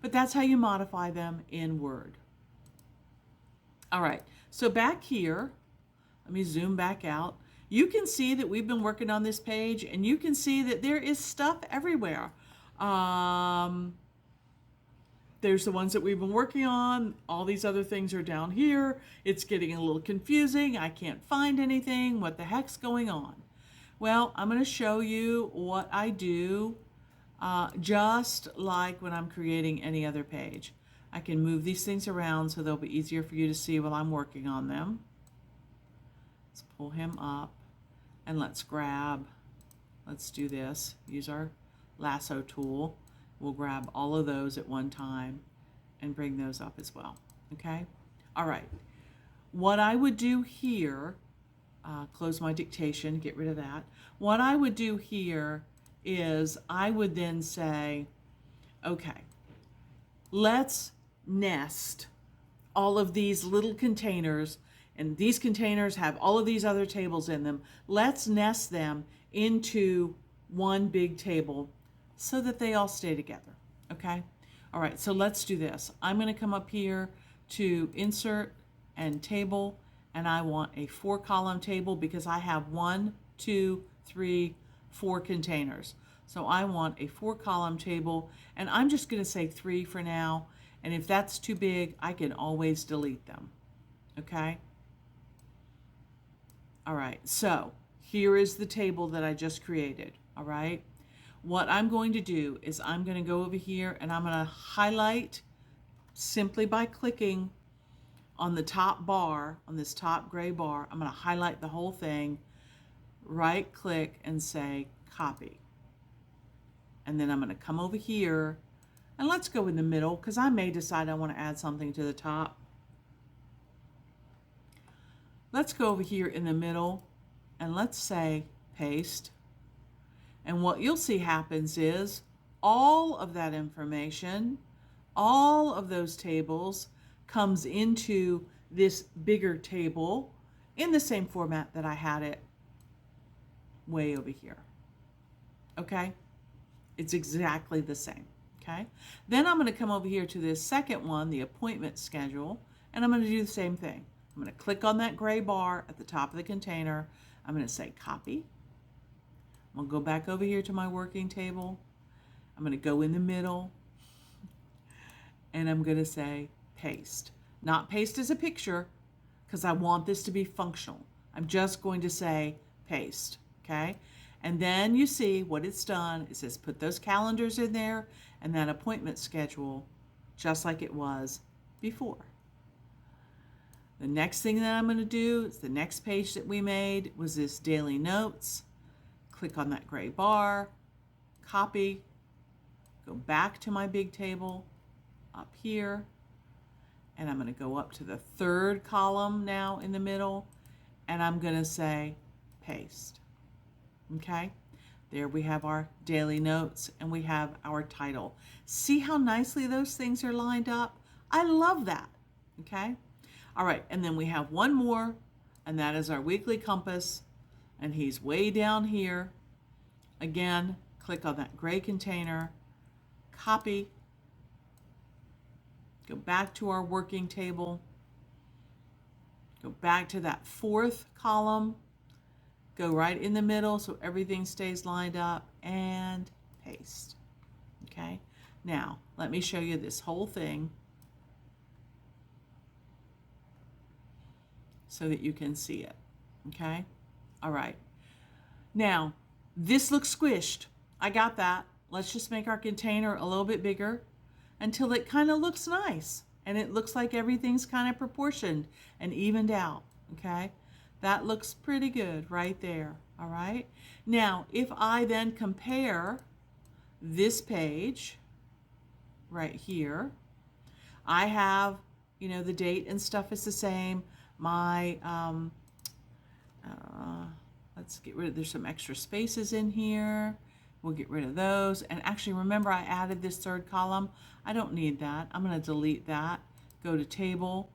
Speaker 1: But that's how you modify them in Word. All right, so back here, let me zoom back out. You can see that we've been working on this page, and you can see that there is stuff everywhere. There's the ones that we've been working on. All these other things are down here. It's getting a little confusing. I can't find anything. What the heck's going on? Well, I'm going to show you what I do. Just like when I'm creating any other page. I can move these things around so they'll be easier for you to see while I'm working on them. Let's pull him up and let's do this. Use our lasso tool. We'll grab all of those at one time and bring those up as well. Okay? All right. What I would do here, close my dictation, get rid of that. What I would do here is I would then say, okay, let's nest all of these little containers, and these containers have all of these other tables in them. Let's nest them into one big table so that they all stay together, okay? All right, so let's do this. I'm going to come up here to Insert and Table, and I want a 4-column table because I have 1, 2, 3, 4 containers. So I want a 4-column table, and I'm just going to say 3 for now. And if that's too big, I can always delete them. Okay? All right, so here is the table that I just created. All right? What I'm going to do is I'm going to go over here and I'm going to highlight simply by clicking on the top bar, on this top gray bar. I'm going to highlight the whole thing, right click and say copy. And then I'm going to come over here and let's go in the middle because I may decide I want to add something to the top. Let's go over here in the middle and let's say paste. And what you'll see happens is all of that information, all of those tables comes into this bigger table in the same format that I had it way over here. Okay? It's exactly the same. Okay? Then I'm going to come over here to this second one, the appointment schedule, and I'm going to do the same thing. I'm going to click on that gray bar at the top of the container. I'm going to say copy. I'm going to go back over here to my working table. I'm going to go in the middle, and I'm going to say paste. Not paste as a picture, because I want this to be functional. I'm just going to say paste, okay? And then you see what it's done. It says put those calendars in there and that appointment schedule just like it was before. The next thing that I'm going to do is the next page that we made was this daily notes. Click on that gray bar, copy, go back to my big table up here, and I'm going to go up to the third column now in the middle, and I'm going to say paste. Okay, there we have our daily notes and we have our title. See how nicely those things are lined up? I love that. Okay, all right, and then we have one more, and that is our weekly compass, and he's way down here. Again, click on that gray container, copy, go back to our working table, go back to that fourth column, go right in the middle so everything stays lined up, and paste. Okay, now let me show you this whole thing so that you can see it. Okay, all right. Now, this looks squished. I got that. Let's just make our container a little bit bigger until it kind of looks nice and it looks like everything's kind of proportioned and evened out. Okay, that looks pretty good right there. All right, now if I then compare this page right here, I have, you know, the date and stuff is the same. My let's get rid of, there's some extra spaces in here. We'll get rid of those. And actually, remember I added this third column. I don't need that. I'm going to delete that. Go to table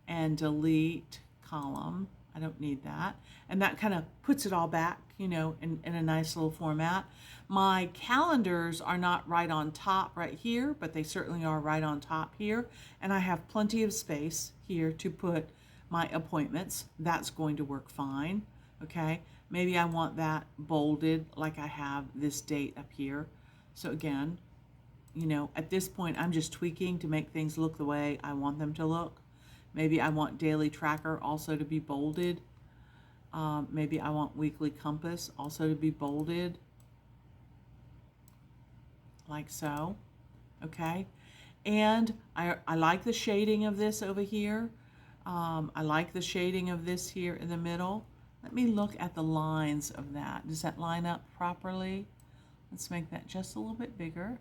Speaker 1: and delete column. I don't need that. And that kind of puts it all back, you know, in a nice little format. My calendars are not right on top right here, but they certainly are right on top here. And I have plenty of space here to put my appointments. That's going to work fine. Okay, maybe I want that bolded like I have this date up here. So again, you know, at this point I'm just tweaking to make things look the way I want them to look. Maybe I want daily tracker also to be bolded. Maybe I want weekly compass also to be bolded, like so. Okay, and I like the shading of this over here. I like the shading of this here in the middle. Let me look at the lines of that. Does that line up properly? Let's make that just a little bit bigger.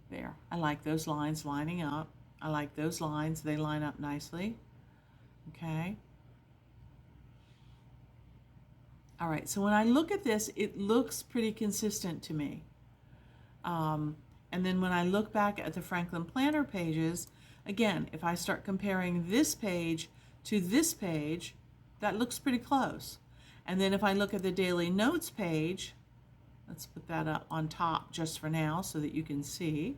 Speaker 1: There. I like those lines lining up. I like those lines. They line up nicely. Okay. All right. So when I look at this, it looks pretty consistent to me. And then when I look back at the Franklin Planner pages, again, if I start comparing this page to this page, that looks pretty close. And then if I look at the daily notes page, let's put that up on top just for now so that you can see.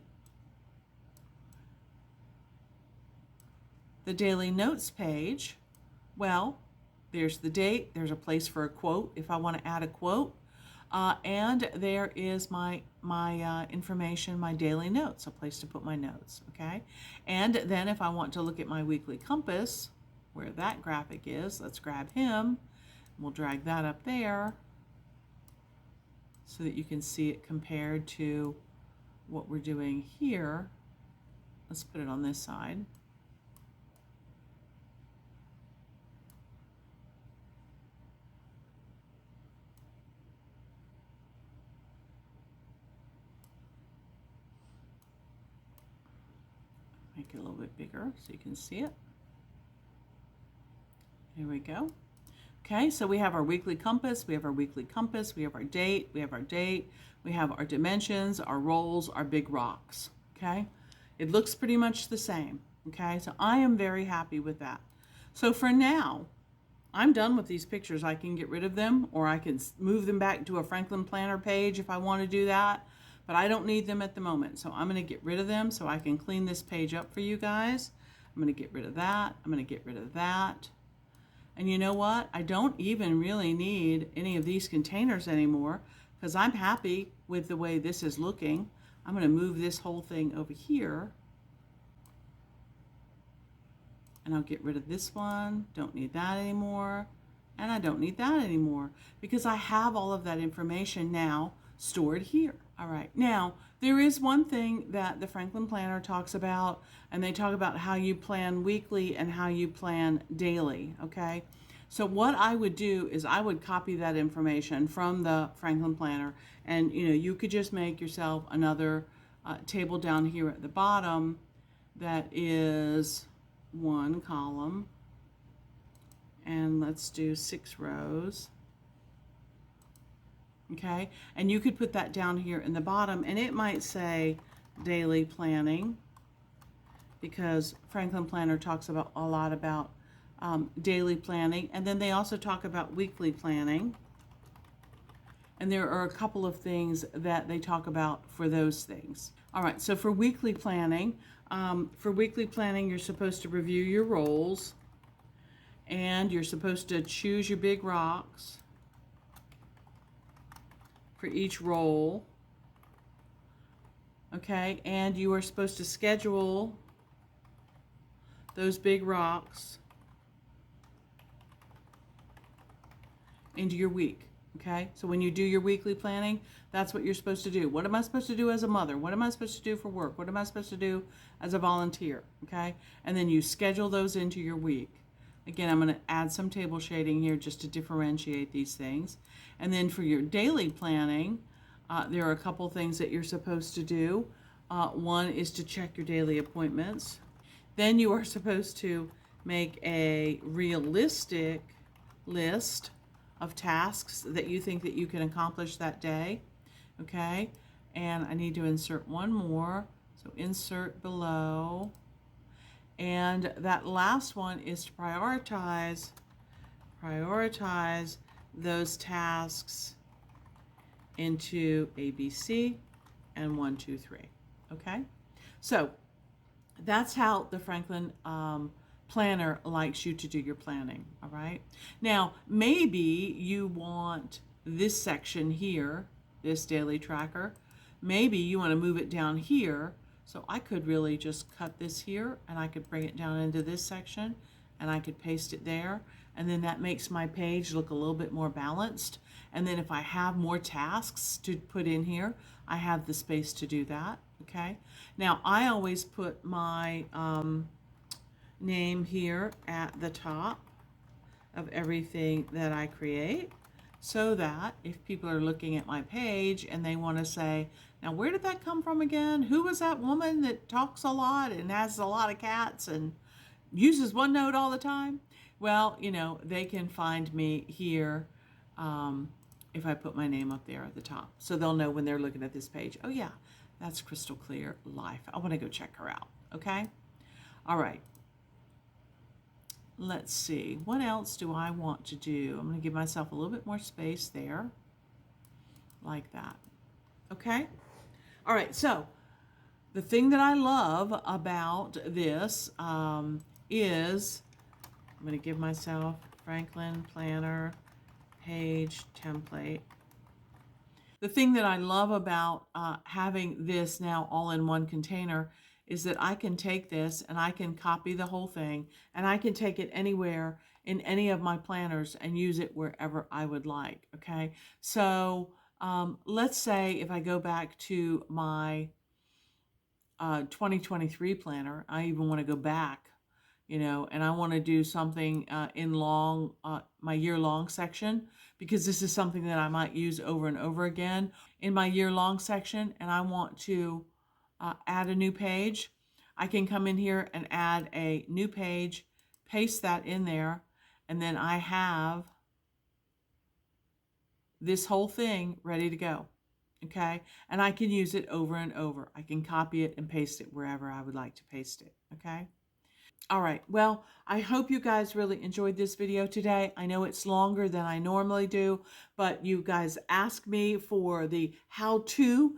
Speaker 1: The daily notes page, well, there's the date, there's a place for a quote if I want to add a quote, and there is my information, my daily notes, a place to put my notes, okay? And then if I want to look at my weekly compass, where that graphic is, let's grab him. We'll drag that up there so that you can see it compared to what we're doing here. Let's put it on this side. Make it a little bit bigger so you can see it. Here we go. Okay, so we have our weekly compass, we have our weekly compass, we have our date, we have our date, we have our dimensions, our rolls, our big rocks. Okay, it looks pretty much the same. Okay, so I am very happy with that. So for now, I'm done with these pictures. I can get rid of them, or I can move them back to a Franklin Planner page if I want to do that, but I don't need them at the moment. So I'm going to get rid of them so I can clean this page up for you guys. I'm going to get rid of that. I'm going to get rid of that. And you know what? I don't even really need any of these containers anymore because I'm happy with the way this is looking. I'm going to move this whole thing over here. And I'll get rid of this one. Don't need that anymore. And I don't need that anymore because I have all of that information now stored here. All right. Now, there is one thing that the Franklin Planner talks about, and they talk about how you plan weekly and how you plan daily. Okay. So what I would do is I would copy that information from the Franklin Planner, and you could just make yourself another table down here at the bottom that is one column, and let's do 6 rows. Okay, and you could put that down here in the bottom, and it might say daily planning, because Franklin Planner talks about a lot about daily planning, and then they also talk about weekly planning, and there are a couple of things that they talk about for those things. All right, so for weekly planning, you're supposed to review your roles, and you're supposed to choose your big rocks for each role. Okay, and you are supposed to schedule those big rocks into your week. Okay, so when you do your weekly planning, that's what you're supposed to do. What am I supposed to do as a mother? What am I supposed to do for work? What am I supposed to do as a volunteer? Okay, and then you schedule those into your week. Again, I'm going to add some table shading here just to differentiate these things. And then for your daily planning, there are a couple things that you're supposed to do. One is to check your daily appointments. Then you are supposed to make a realistic list of tasks that you think that you can accomplish that day. Okay, and I need to insert one more, so insert below. And that last one is to prioritize those tasks into A, B, C, and 1, 2, 3. Okay, so that's how the Franklin Planner likes you to do your planning. All right, now maybe you want this section here, this daily tracker, maybe you want to move it down here. So I could really just cut this here, and I could bring it down into this section, and I could paste it there, and then that makes my page look a little bit more balanced. And then if I have more tasks to put in here, I have the space to do that. Okay, now I always put my name here at the top of everything that I create, so that if people are looking at my page and they want to say, now where did that come from again? Who was that woman that talks a lot and has a lot of cats and uses OneNote all the time? Well, they can find me here if I put my name up there at the top. So they'll know when they're looking at this page, oh yeah, that's Crystal Clear Life. I want to go check her out. Okay? All right. Let's see, what else do I want to do? I'm going to give myself a little bit more space there, like that. Okay? All right, so the thing that I love about this is, I'm going to give myself Franklin Planner page template. The thing that I love about having this now all in one container is that I can take this and I can copy the whole thing, and I can take it anywhere in any of my planners and use it wherever I would like. Okay, so let's say if I go back to my 2023 planner, I even want to go back, and I want to do something in my year-long section, because this is something that I might use over and over again in my year-long section, and I want to add a new page. I can come in here and add a new page, paste that in there, and then I have this whole thing ready to go. Okay, and I can use it over and over. I can copy it and paste it wherever I would like to paste it. Okay, All right. Well, I hope you guys really enjoyed this video today. I know it's longer than I normally do, but you guys asked me for the how-to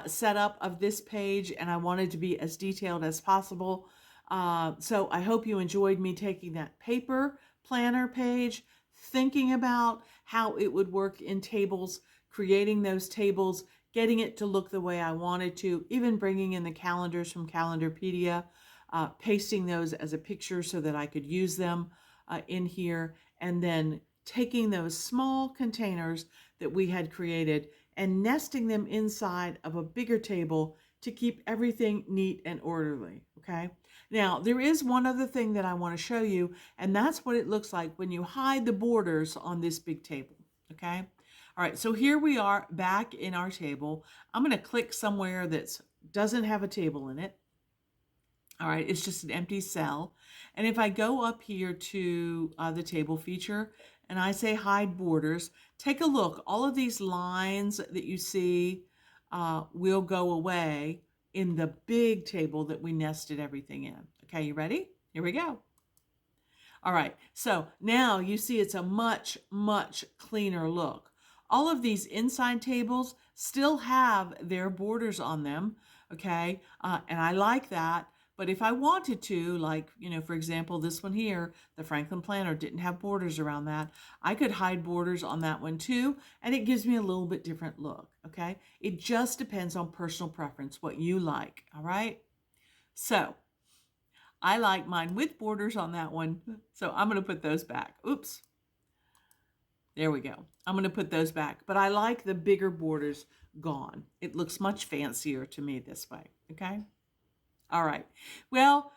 Speaker 1: setup of this page, and I wanted to be as detailed as possible. So I hope you enjoyed me taking that paper planner page, thinking about how it would work in tables, creating those tables, getting it to look the way I wanted to, even bringing in the calendars from Calendarpedia, pasting those as a picture so that I could use them in here, and then taking those small containers that we had created and nesting them inside of a bigger table to keep everything neat and orderly, okay? Now, there is one other thing that I want to show you, and that's what it looks like when you hide the borders on this big table, okay? All right, so here we are back in our table. I'm going to click somewhere that doesn't have a table in it. All right, it's just an empty cell. And if I go up here to the table feature and I say hide borders, take a look. All of these lines that you see will go away in the big table that we nested everything in. Okay, you ready? Here we go. All right, so now you see it's a much, much cleaner look. All of these inside tables still have their borders on them, okay? And I like that. But if I wanted to, like, for example, this one here, the Franklin Planner didn't have borders around that. I could hide borders on that one too, and it gives me a little bit different look, okay? It just depends on personal preference, what you like, all right? So I like mine with borders on that one, so I'm going to put those back. Oops. There we go. I'm going to put those back, but I like the bigger borders gone. It looks much fancier to me this way, okay? All right. Well,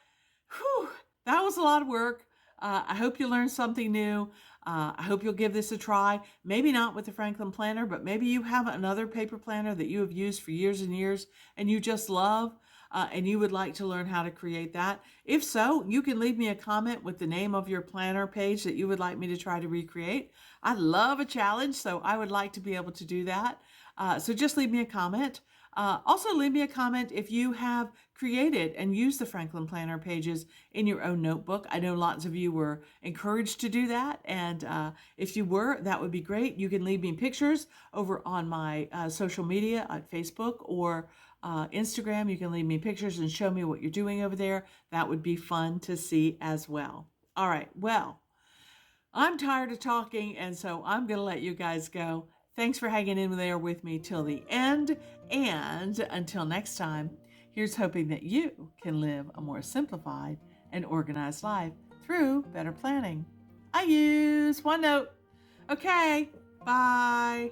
Speaker 1: whew, that was a lot of work. I hope you learned something new. I hope you'll give this a try. Maybe not with the Franklin Planner, but maybe you have another paper planner that you have used for years and years and you just love, and you would like to learn how to create that. If so, you can leave me a comment with the name of your planner page that you would like me to try to recreate. I love a challenge, so I would like to be able to do that. So just leave me a comment. Also, leave me a comment if you have created and used the Franklin Planner pages in your own notebook. I know lots of you were encouraged to do that, and if you were, that would be great. You can leave me pictures over on my social media at Facebook or Instagram. You can leave me pictures and show me what you're doing over there. That would be fun to see as well. All right, well, I'm tired of talking, and so I'm going to let you guys go. Thanks for hanging in there with me till the end. And until next time, here's hoping that you can live a more simplified and organized life through better planning. I use OneNote. Okay, bye.